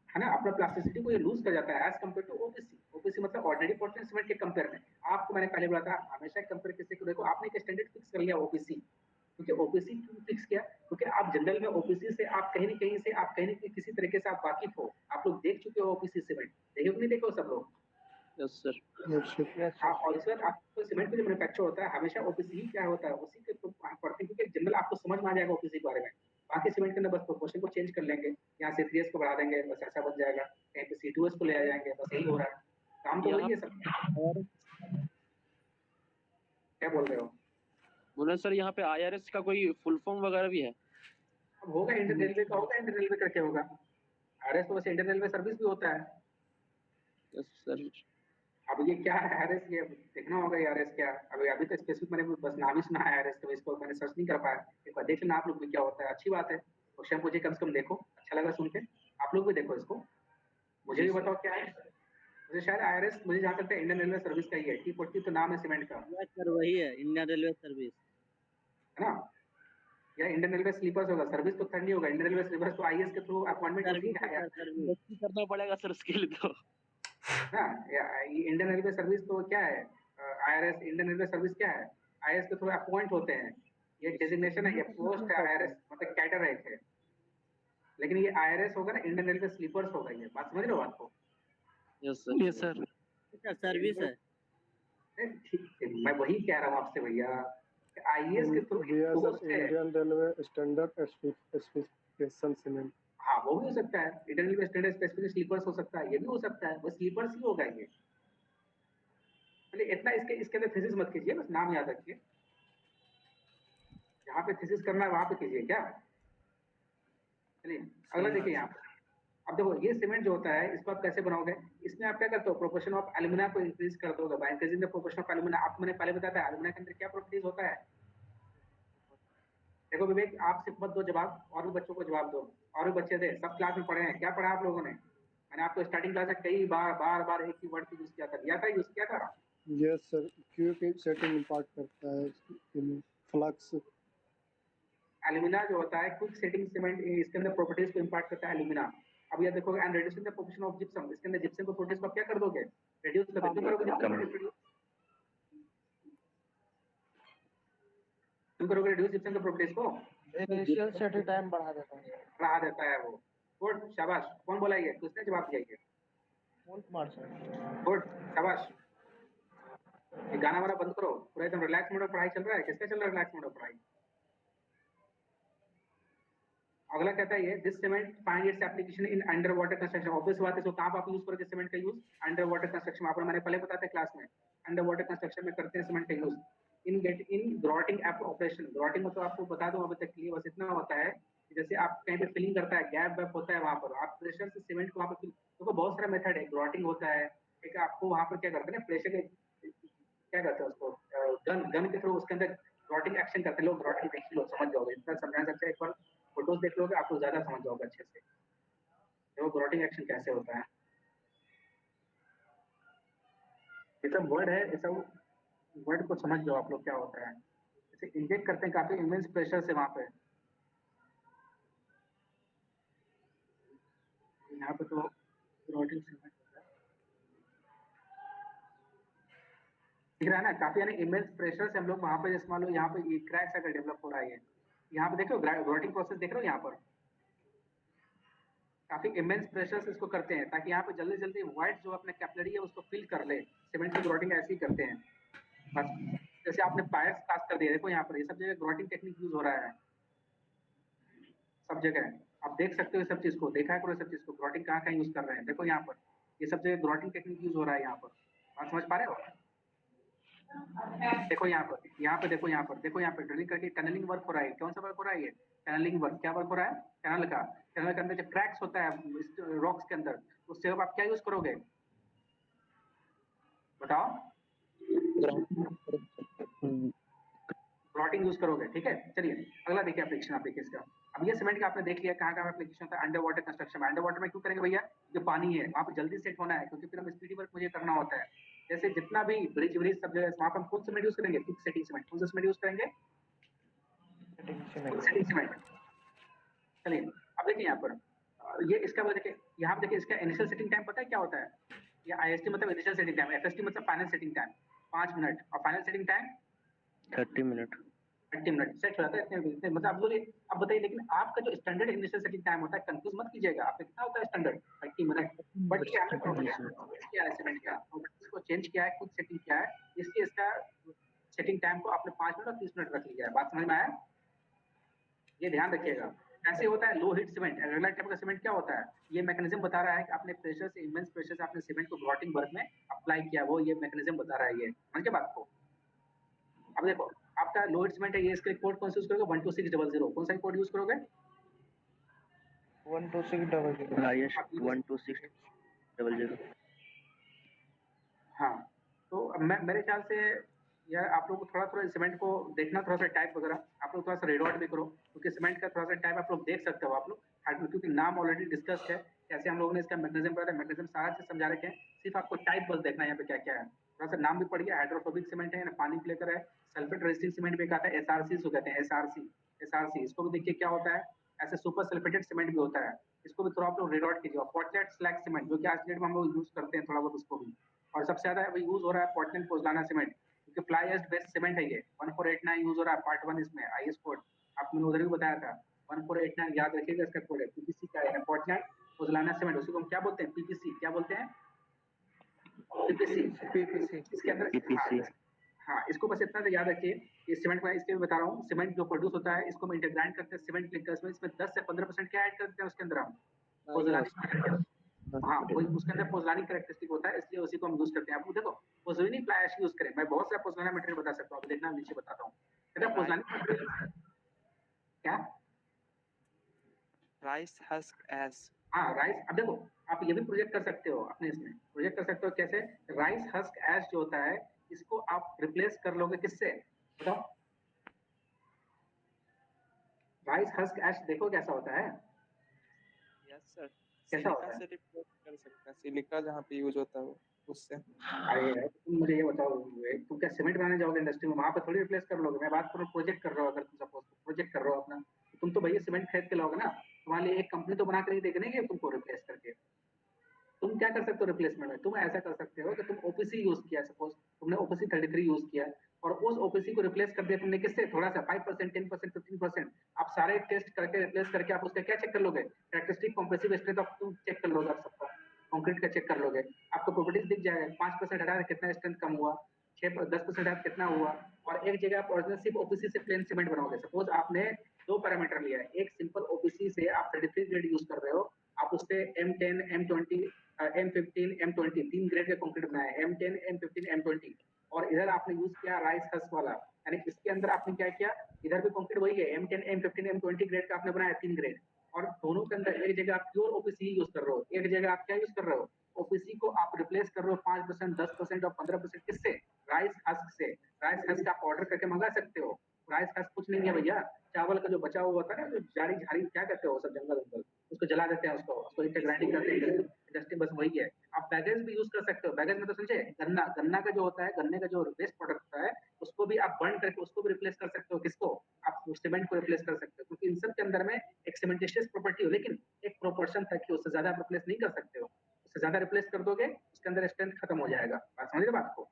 है ना, अपना प्लास्टिसिटी को ये लूज कर जाता है as compare to OPC. OPC मतलब ऑर्डिनरी पोर्टलैंड सीमेंट के कंपेयर में। आपको मैंने पहले बोला था हमेशा कंपेयर किससे करो, देखो आपने एक स्टैंडर्ड फिक्स कर लिया ओपीसी, क्योंकि ओपीसी क्यों फिक्स किया, क्योंकि आप जनरल में ओपीसी से आप कहीं न कहीं से आप कहीं न कहीं किसी तरीके से आप वाकिफ हो, आप लोग देख चुके हो ओपीसी सीमेंट, देखे हो कि नहीं देखे हो सब लोग?
Yes sir.
हाँ, और इसके बाद आपको सीमेंट का जो मैन्युफैक्चर होता है हमेशा ओपीसी ही क्या होता है उसी के तो पढ़ते हैं, क्योंकि जनरल आपको समझ में आ जाएगा ओपीसी के बारे में। बाकी सीमेंट के अंदर बस प्रोपोर्शन को चेंज कर लेंगे, यहाँ से 3s को बढ़ा देंगे, बस ऐसा बन जाएगा, कहीं पे C2S को ले आ जाएंगे, बस यही हो रहा है। काम तो वही है सब। क्या बोल रहे हो?
बोले सर यहाँ पे IRS का कोई फुल फॉर्म वगैरह भी है?
अब होगा इंडियन रेलवे का होगा, इंडियन रेलवे करके होगा। आरएस तो वैसे इंडियन रेलवे सर्विस भी होता है।
Yes sir.
अब ये क्या है आरएस, ये देखना होगा ये आरएस क्या। अभी तो स्पेसिफिक मैंने बस नाम ही सुना है आरएस, तो इसको मैंने सर्च नहीं कर पाया। एक बार देख लेना आप लोग भी क्या होता है, अच्छी बात है। क्वेश्चन पूछे कम से कम देखो, अच्छा लगा सुन के। आप लोग भी देखो इसको, मुझे भी बताओ क्या है। मुझे शायद आरएस मुझे जहाँ तक इंडियन रेलवे सर्विस का ही है, T40 तो नाम है सीमेंट का,
सर वही है इंडियन रेलवे सर्विस,
है ना। या इंडियन रेलवे स्लीपर्स होगा, सर्विस तो ठंडी होगा। इंडियन रेलवे स्लीपर्स तो आईएएस के थ्रू अपॉइंटमेंट होती है,
करना पड़ेगा सर उसके लिए तो।
ना। इंडियन रेलवे सर्विस तो क्या है, आईआरएस इंडियन रेलवे सर्विस क्या है, आईएएस के थ्रू अपॉइंट होते हैं। ये डेजिग्नेशन है, ये पोस्ट है आईआरएस, मतलब कैडर है एक है। लेकिन ये आईआरएस होगा ना, इंडियन रेलवे स्लीपर्स होगा। ये बात समझ रहे हो आपको?
Yes sir.
Yes sir.
Service है।
ठीक है, मैं वही कह रहा हूँ आपसे भैया, आईएएस के थ्रू पोस्ट है।
Indian railway standard specification cement,
हाँ वो भी हो सकता है, Indian railway standard specific sleepers हो सकता है, ये भी हो सकता है, वो स्लीपर्स ही होगा ये। चलिए इतना इसके अंदर थीसिस मत कीजिए, बस नाम याद रखिए। यहाँ पे थीसिस करना है वहां पे कीजिए क्या। चलिए अगला देखिए यहाँ पे। अब देखो ये सीमेंट जो होता है इसको आप कैसे बनाओगे, इसमें आप क्या करते हो, प्रोपोर्शन ऑफ एल्यूमिना को इंक्रीज कर दोगे by increasing the proportion of alumina. आपको मैंने पहले बताया था एल्यूमिना के अंदर क्या प्रॉपर्टीज होता है। देखो विवेक, आप सिर्फ मत दो जवाब, और भी बच्चों को जवाब दो, और भी बच्चे थे, सब क्लास में पढ़े हैं। क्या पढ़ा आप लोगों ने? मैंने आपको स्टार्टिंग क्लास में कई बार एक ही वर्ड यूज किया था, यूज किया था।
यस सर, क्यू की सेटिंग इंपैक्ट करता है फ्लक्स।
एल्यूमिना जो होता है क्विक सेटिंग सीमेंट, इसके अंदर प्रॉपर्टीज को इंपैक्ट करता है एल्यूमिना। अब ये देखो and reducing the proportion of gypsum, इसके अंदर जिप्सम को प्रॉपर्टीज को क्या कर दोगे, रिड्यूस कर दोगे। तुम करोगे रिड्यूस जिप्सम के प्रॉपर्टीज को,
इनिशियल सेटिंग टाइम बढ़ा देता है
वो। गुड, शाबाश। कौन बोला ये, किसने जवाब दिया ये? गुड, शाबाश। ये गाना वाला बंद करो, पूरा एकदम रिलैक्स मोड में पढ़ाई चल रहा है। किसका चल रहा है रिलैक्स मोड में पढ़ाई? अगला कहता है ये, this cement find its application in under water construction. Obvious बात है, इसको कहाँ आप यूज करोगे सीमेंट का यूज? Under water construction. आपको मैंने पहले बताया था क्लास में, अंडर वाटर कंस्ट्रक्शन में करते हैं सीमेंट का यूज। इन ग्रॉटिंग ऑपरेशन, ग्रॉटिंग मतलब आपको बता दूं अभी तक के लिए बस इतना होता है कि जैसे आप कहीं पे फिलिंग करता है, गैप वैप होता है, वहां पर आप प्रेशर से सीमेंट को वहां पर तो बहुत सारा मेथड है। ग्रॉटिंग होता है एक, आपको वहां पर क्या करते हैं ना, प्रेशर के क्या करते हैं उसको, गन के थ्रू उसके अंदर ग्रॉटिंग एक्शन करते हैं लोग। ग्रॉटिंग देख लो, समझ जाओगे, इतना समझाना सकते हैं, एक बार फोटोज देख लोगे आपको ज्यादा समझ जाओगे अच्छे से, देखो ग्रॉटिंग एक्शन कैसे होता है। ये सब वर्ड है, ये सब वर्ड को समझ जाओ आप लोग क्या होता है। जैसे इंजेक्ट करते हैं काफी इमेंस प्रेशर से वहां पे, यहाँ पे तो ग्रॉटिंग सीमेंट होता है, दिख रहा है ना, काफी यानी इमेंस प्रेशर से हम लोग वहां पे, जैसे मान लो यहाँ पे ये क्रैक्स अगर डेवलप हो रहा है, यहाँ पे देख लो ग्रॉटिंग प्रोसेस देख रहे हो, यहाँ पर काफी इमेंस प्रेशर से इसको करते हैं ताकि यहाँ पे जल्दी जल्दी व्हाइट जो अपने कैपिलरी है उसको फिल कर ले। सीमेंट की ग्रॉटिंग ऐसे ही करते हैं बस। जैसे आपने पायर्स कास्ट कर दिया, देखो यहाँ पर ये सब जगह ग्रॉटिंग टेक्निक यूज हो रहा है सब जगह। आप देख सकते हो सब चीज को, देखा करो सब चीज को, ग्रॉटिंग कहाँ यूज कर रहे हैं। देखो यहाँ पर ये सब जगह ग्रॉटिंग टेक्निक यूज हो रहा है। यहाँ पर बात समझ पा रहे हो? देखो यहाँ पर, देखो यहाँ पर, देखो यहाँ पर ड्रिलिंग करके टनलिंग वर्क हो रहा है। कौन सा वर्क हो रहा है ये? Tunnelling work. क्या वर्क हो रहा है? टनल का। टनल के अंदर जब क्रैक्स होता है रॉक्स के अंदर, उससे अब आप क्या यूज करोगे बताओ? ग्रॉटिंग यूज करोगे, ठीक है। चलिए अगला देखिए एप्लीकेशन, आप देखिए इसका। अब ये सीमेंट का आपने देख लिया कहाँ कहाँ एप्लीकेशन होता है। अंडर वाटर कंस्ट्रक्शन में, अंडर वाटर में क्यों करेंगे भैया? जो पानी है वहाँ पे जल्दी सेट होना है, क्योंकि फिर हम स्पीडी वर्क मुझे करना होता है। जैसे जितना भी ब्रिज ब्रिज सब जगह वहाँ पर हम कौन सीमेंट यूज करेंगे? Quick setting cement. कौन सा सीमेंट यूज करेंगे? Setting cement. चलिए अब देखिए यहाँ पर ये इसका देखिए, यहाँ पर देखिए इसका इनिशियल सेटिंग टाइम पता है क्या होता है? ये IST मतलब इनिशियल सेटिंग टाइम, FST मतलब फाइनल सेटिंग टाइम 5 मिनट, और final setting time
30 minute.
30 minute set हो जाता है इतने मतलब आप बोलिए। अब बताइए, लेकिन आपका जो स्टैंडर्ड इनिशियल सेटिंग टाइम होता है, कंफ्यूज मत कीजिएगा, आपका कितना होता है स्टैंडर्ड 30 मिनट। बट ये हमने प्रॉब्लम किया है सीमेंट का, इसको चेंज किया है, खुद सेटिंग किया है, इसलिए इसका सेटिंग टाइम को आपने 5 मिनट और 30 मिनट रख लिया है। बात समझ में आया? ये ध्यान रखिएगा। ऐसे होता है low heat cement. Regular type का सीमेंट क्या होता है, ये मैकेनिज्म बता रहा है कि आपने प्रेशर से, इमेंस प्रेशर से आपने सीमेंट को ग्रॉटिंग वर्क में अप्लाई किया, वो ये मैकेनिज्म बता रहा है। ये समझ के बात को? अब देखो, आपका लो हीट सीमेंट है, ये इसके लिए कोड कौन सा यूज करोगे? 12600। कौन सा कोड यूज करोगे?
12600
हाईएस्ट 12600।
हाँ, तो अब मैं मेरे ख्याल से यार आप लोग को थोड़ा सीमेंट को देखना, थोड़ा सा टाइप वगैरह आप लोग थोड़ा सा रीड आउट भी करो, क्योंकि सीमेंट का थोड़ा सा टाइप आप लोग देख सकते हो आप लोग, क्योंकि नाम ऑलरेडी डिस्कस्ड है, कैसे हम लोगों ने इसका मैकेनिज्म पढ़ा था, मैकेनिज्म सारा चीज समझा रखे हैं, सिर्फ आपको टाइप बस देखना है यहाँ पे क्या क्या है। थोड़ा सा नाम भी पढ़िए, हाइड्रोफोबिक सीमेंट है, पानी को लेकर है, सल्फेट रेजिस्टिंग सीमेंट भी कहता है, एसआरसी को कहते हैं, एसआरसी इसको भी देखिए क्या होता है। ऐसे सुपर सल्फेटेड सीमेंट भी होता है, इसको भी थोड़ा आप लोग रीड आउट कीजिए। पोर्टलैंड स्लैग सीमेंट जो कि आज डेट में हम लोग यूज करते हैं थोड़ा बहुत उसको भी, और सबसे ज्यादा यूज हो रहा है पोर्टलैंड पोज़लाना सीमेंट, क्योंकि फ्लाई एश बेस्ड सीमेंट है ये। 1489 यूज हो रहा है, पार्ट 1 इसमें आईएस कोड आपको मैंने उधर भी बताया था। 1489 याद रखिएगा, इसका कोड है पीपीसी का है, पोर्टलैंड पोज़लाना सीमेंट, उसी को हम क्या बोलते हैं? पीपीसी। क्या बोलते हैं? पीपीसी। इसके अंदर हाँ, इसको बस इतना तो याद रखिए। इस सीमेंट में इसके भी बता रहा हूँ, सीमेंट जो प्रोड्यूस होता है इसको हम इंटरग्राइंड करते हैं सीमेंट क्लिंकर्स में, इसमें 10 से 15% क्या ऐड करते हैं उसके अंदर हम? पोज़लानी। हाँ, वही उसके अंदर पोज़लानी कैरेक्टरिस्टिक होता है, इसलिए उसी को हम यूज करते हैं। आप देखो, पोज़ोलानी फ्लाई ऐश यूज करें, मैं बहुत सारा पोज़लाना मटेरियल बता सकता हूँ, आप देखना नीचे बताता हूँ। कहता है पोज़लानी क्या?
राइस हस्क एश।
हाँ, राइस। अब देखो, आप ये भी प्रोजेक्ट कर सकते हो अपने इसमें, प्रोजेक्ट कर सकते हो कैसे? राइस हस्क ऐश जो होता है, इसको आप रिप्लेस कर लोगे किससे? बताओ। राइस हस्क ऐश देखो कैसा होता है।
यस सर,
कैसा होता है?
सिलिका से रिप्लेस कर सकते हैं, सिलिका जहाँ पे यूज होता है वो, उससे।
अरे यार, तुम मुझे ये बताओ, तुम क्या सीमेंट बनाने जाओगे इंडस्ट्री में, वहां पे थोड़ी रिप्लेस कर लोगे। मैं बात करूँ प्रोजेक्ट कर रहे हो, अगर तुम सपोज प्रोजेक्ट कर रहे हो अपना, तो तुम तो भैया सीमेंट खरीद के लाओगे ना, तुम्हारे लिए एक कंपनी तो बना कर ही देगी ना तुमको रिप्लेस करके। तुम क्या कर सकते हो रिप्लेसमेंट में? तुम ऐसा कर सकते हो कि तुम ओपीसी यूज किया, सपोज तुमने ओपीसी 33 यूज किया, और उस ओपीसी को रिप्लेस कर दिया तुमने किससे? थोड़ा सा 5%, 10%, 15%। आप सारे टेस्ट करके रिप्लेस करके आप उसका क्या चेक कर लोगे? कैरेक्टरिस्टिक कॉम्प्रेसिव स्ट्रेंथ आप तुम चेक कर लोगे, आप सबका कंक्रीट का चेक कर लोगे, आपको प्रॉपर्टीज दिख जाएगा। 5% हटा कितना स्ट्रेंथ कम हुआ, 10% हटा कितना हुआ, और एक जगह आप ओरिजिनल सिर्फ ओपीसी से प्लेन सीमेंट बनाओगे। सपोज आपने 2 पैरामीटर लिया है, एक सिंपल ओपीसी से आप 33 ग्रेड यूज कर रहे हो, आप उससे M10, M20, M15, M20 3 grade का कंक्रीट बनाया है, M10, M15, M20, और इधर आपने यूज किया राइस हस्क वाला, यानी इसके अंदर आपने क्या किया, इधर भी कंक्रीट वही है, M10, M15, M20 ग्रेड का आपने बनाया 3 ग्रेड, और दोनों के अंदर एक जगह आप प्योर ओपीसी यूज कर रहे हो, एक जगह आप क्या यूज कर रहे हो? ओपीसी को आप रिप्लेस कर रहे हो 5%, 10% और 15% किससे? राइस हस्क से। राइस हस्क आप ऑर्डर करके मंगा सकते हो। राइस हस्क कुछ नहीं है भैया, चावल का जो बचा हुआ होता है ना, जो झाड़ी क्या कहते हो, सब जंगल उसको जला देते हैं, उसको ग्राइंडिंग करते हैं इंडस्ट्री, बस वही है। आप बैगेज भी यूज कर सकते हो। बैगेज में तो समझे, गन्ना का जो होता है, गन्ने का जो वेस्ट प्रोडक्ट होता है, उसको भी आप बर्न करके उसको भी रिप्लेस कर सकते हो। किसको? आप सीमेंट को रिप्लेस कर सकते हो, क्योंकि इन सब के अंदर में एक सीमेंटिशियस प्रॉपर्टी हो, लेकिन एक प्रोपोर्शन तक, उससे ज्यादा आप रिप्लेस नहीं कर सकते हो। उससे ज्यादा रिप्लेस कर दोगे, उसके अंदर स्ट्रेंथ खत्म हो जाएगा। बात समझ रहे बात को?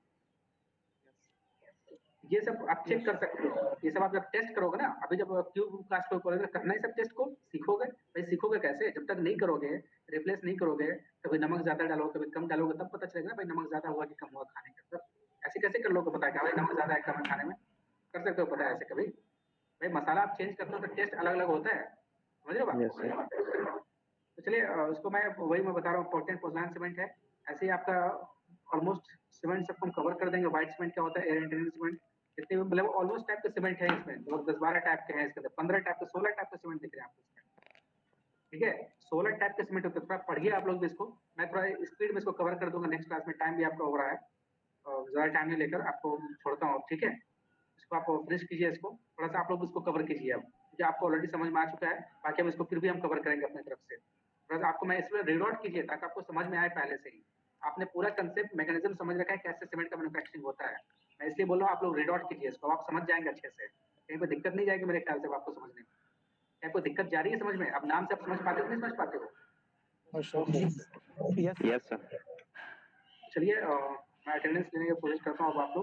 ये सब आप चेक कर सकते हो, ये सब आप जब टेस्ट करोगे ना, अभी जब क्यूब कास्ट को करोगे, करना ही सब टेस्ट को सीखोगे। भाई सीखोगे कैसे? जब तक नहीं करोगे, रिप्लेस नहीं करोगे, कभी नमक ज्यादा डालोगे, कभी कम डालोगे, तब पता चलेगा ना भाई नमक ज्यादा हुआ कि कम हुआ खाने का। तब ऐसे कैसे कर लोगे पता है भाई नमक ज्यादा है कम है खाने में? कर सकते हो पता है ऐसे कभी? भाई मसाला आप चेंज करते हो तो टेस्ट अलग अलग होता है, समझ रहे हो बात? तो चलिए, उसको मैं बता रहा हूँ, पोर्टलैंड पोज़लाना सीमेंट है। ऐसे ही आपका ऑलमोस्ट सीमेंट सबको हम कवर कर देंगे। व्हाइट सीमेंट क्या होता है, एयर इंटेनिंग सीमेंट, जितने भी मतलब ऑलमोस्ट टाइप के सीमेंट है इसमें, लगभग 10-12 टाइप के हैं इसके अंदर, 15 टाइप के, 16 टाइप के सीमेंट दिख रहे हैं आपको इसमें, ठीक है? 16 टाइप के सीमेंट होते हैं। थोड़ा पढ़िए आप लोग भी इसको, मैं थोड़ा स्पीड में इसको कवर कर दूंगा नेक्स्ट क्लास में, टाइम भी आपका हो रहा है, और ज्यादा टाइम नहीं लेकर आपको छोड़ता हूँ, ठीक है? इसको आप फिनिश कीजिए, इसको थोड़ा सा आप लोग इसको कवर कीजिए अब, क्योंकि आपको ऑलरेडी समझ में आ चुका है, बाकी हम इसको फिर भी हम कवर करेंगे अपनी तरफ से। थोड़ा सा आपको मैं इसमें रीड आउट कीजिए ताकि आपको समझ में आए पहले से ही। आपने पूरा कंसेप्ट मैकेनिज्म समझ रखा है कैसे सीमेंट का मैन्युफैक्चरिंग होता है, मैं इसलिए बोल रहा हूँ आप लोग रीड आउट कीजिए इसको, आप समझ जाएंगे अच्छे से, कहीं पर दिक्कत नहीं जाएगी मेरे ख्याल से आपको समझने में। क्या कोई दिक्कत जा रही है समझ में? अब नाम से आप समझ पाते हो नहीं समझ पाते हो?
Yes sir.
चलिए, मैं अटेंडेंस लेने की कोशिश करता हूँ अब आप लोग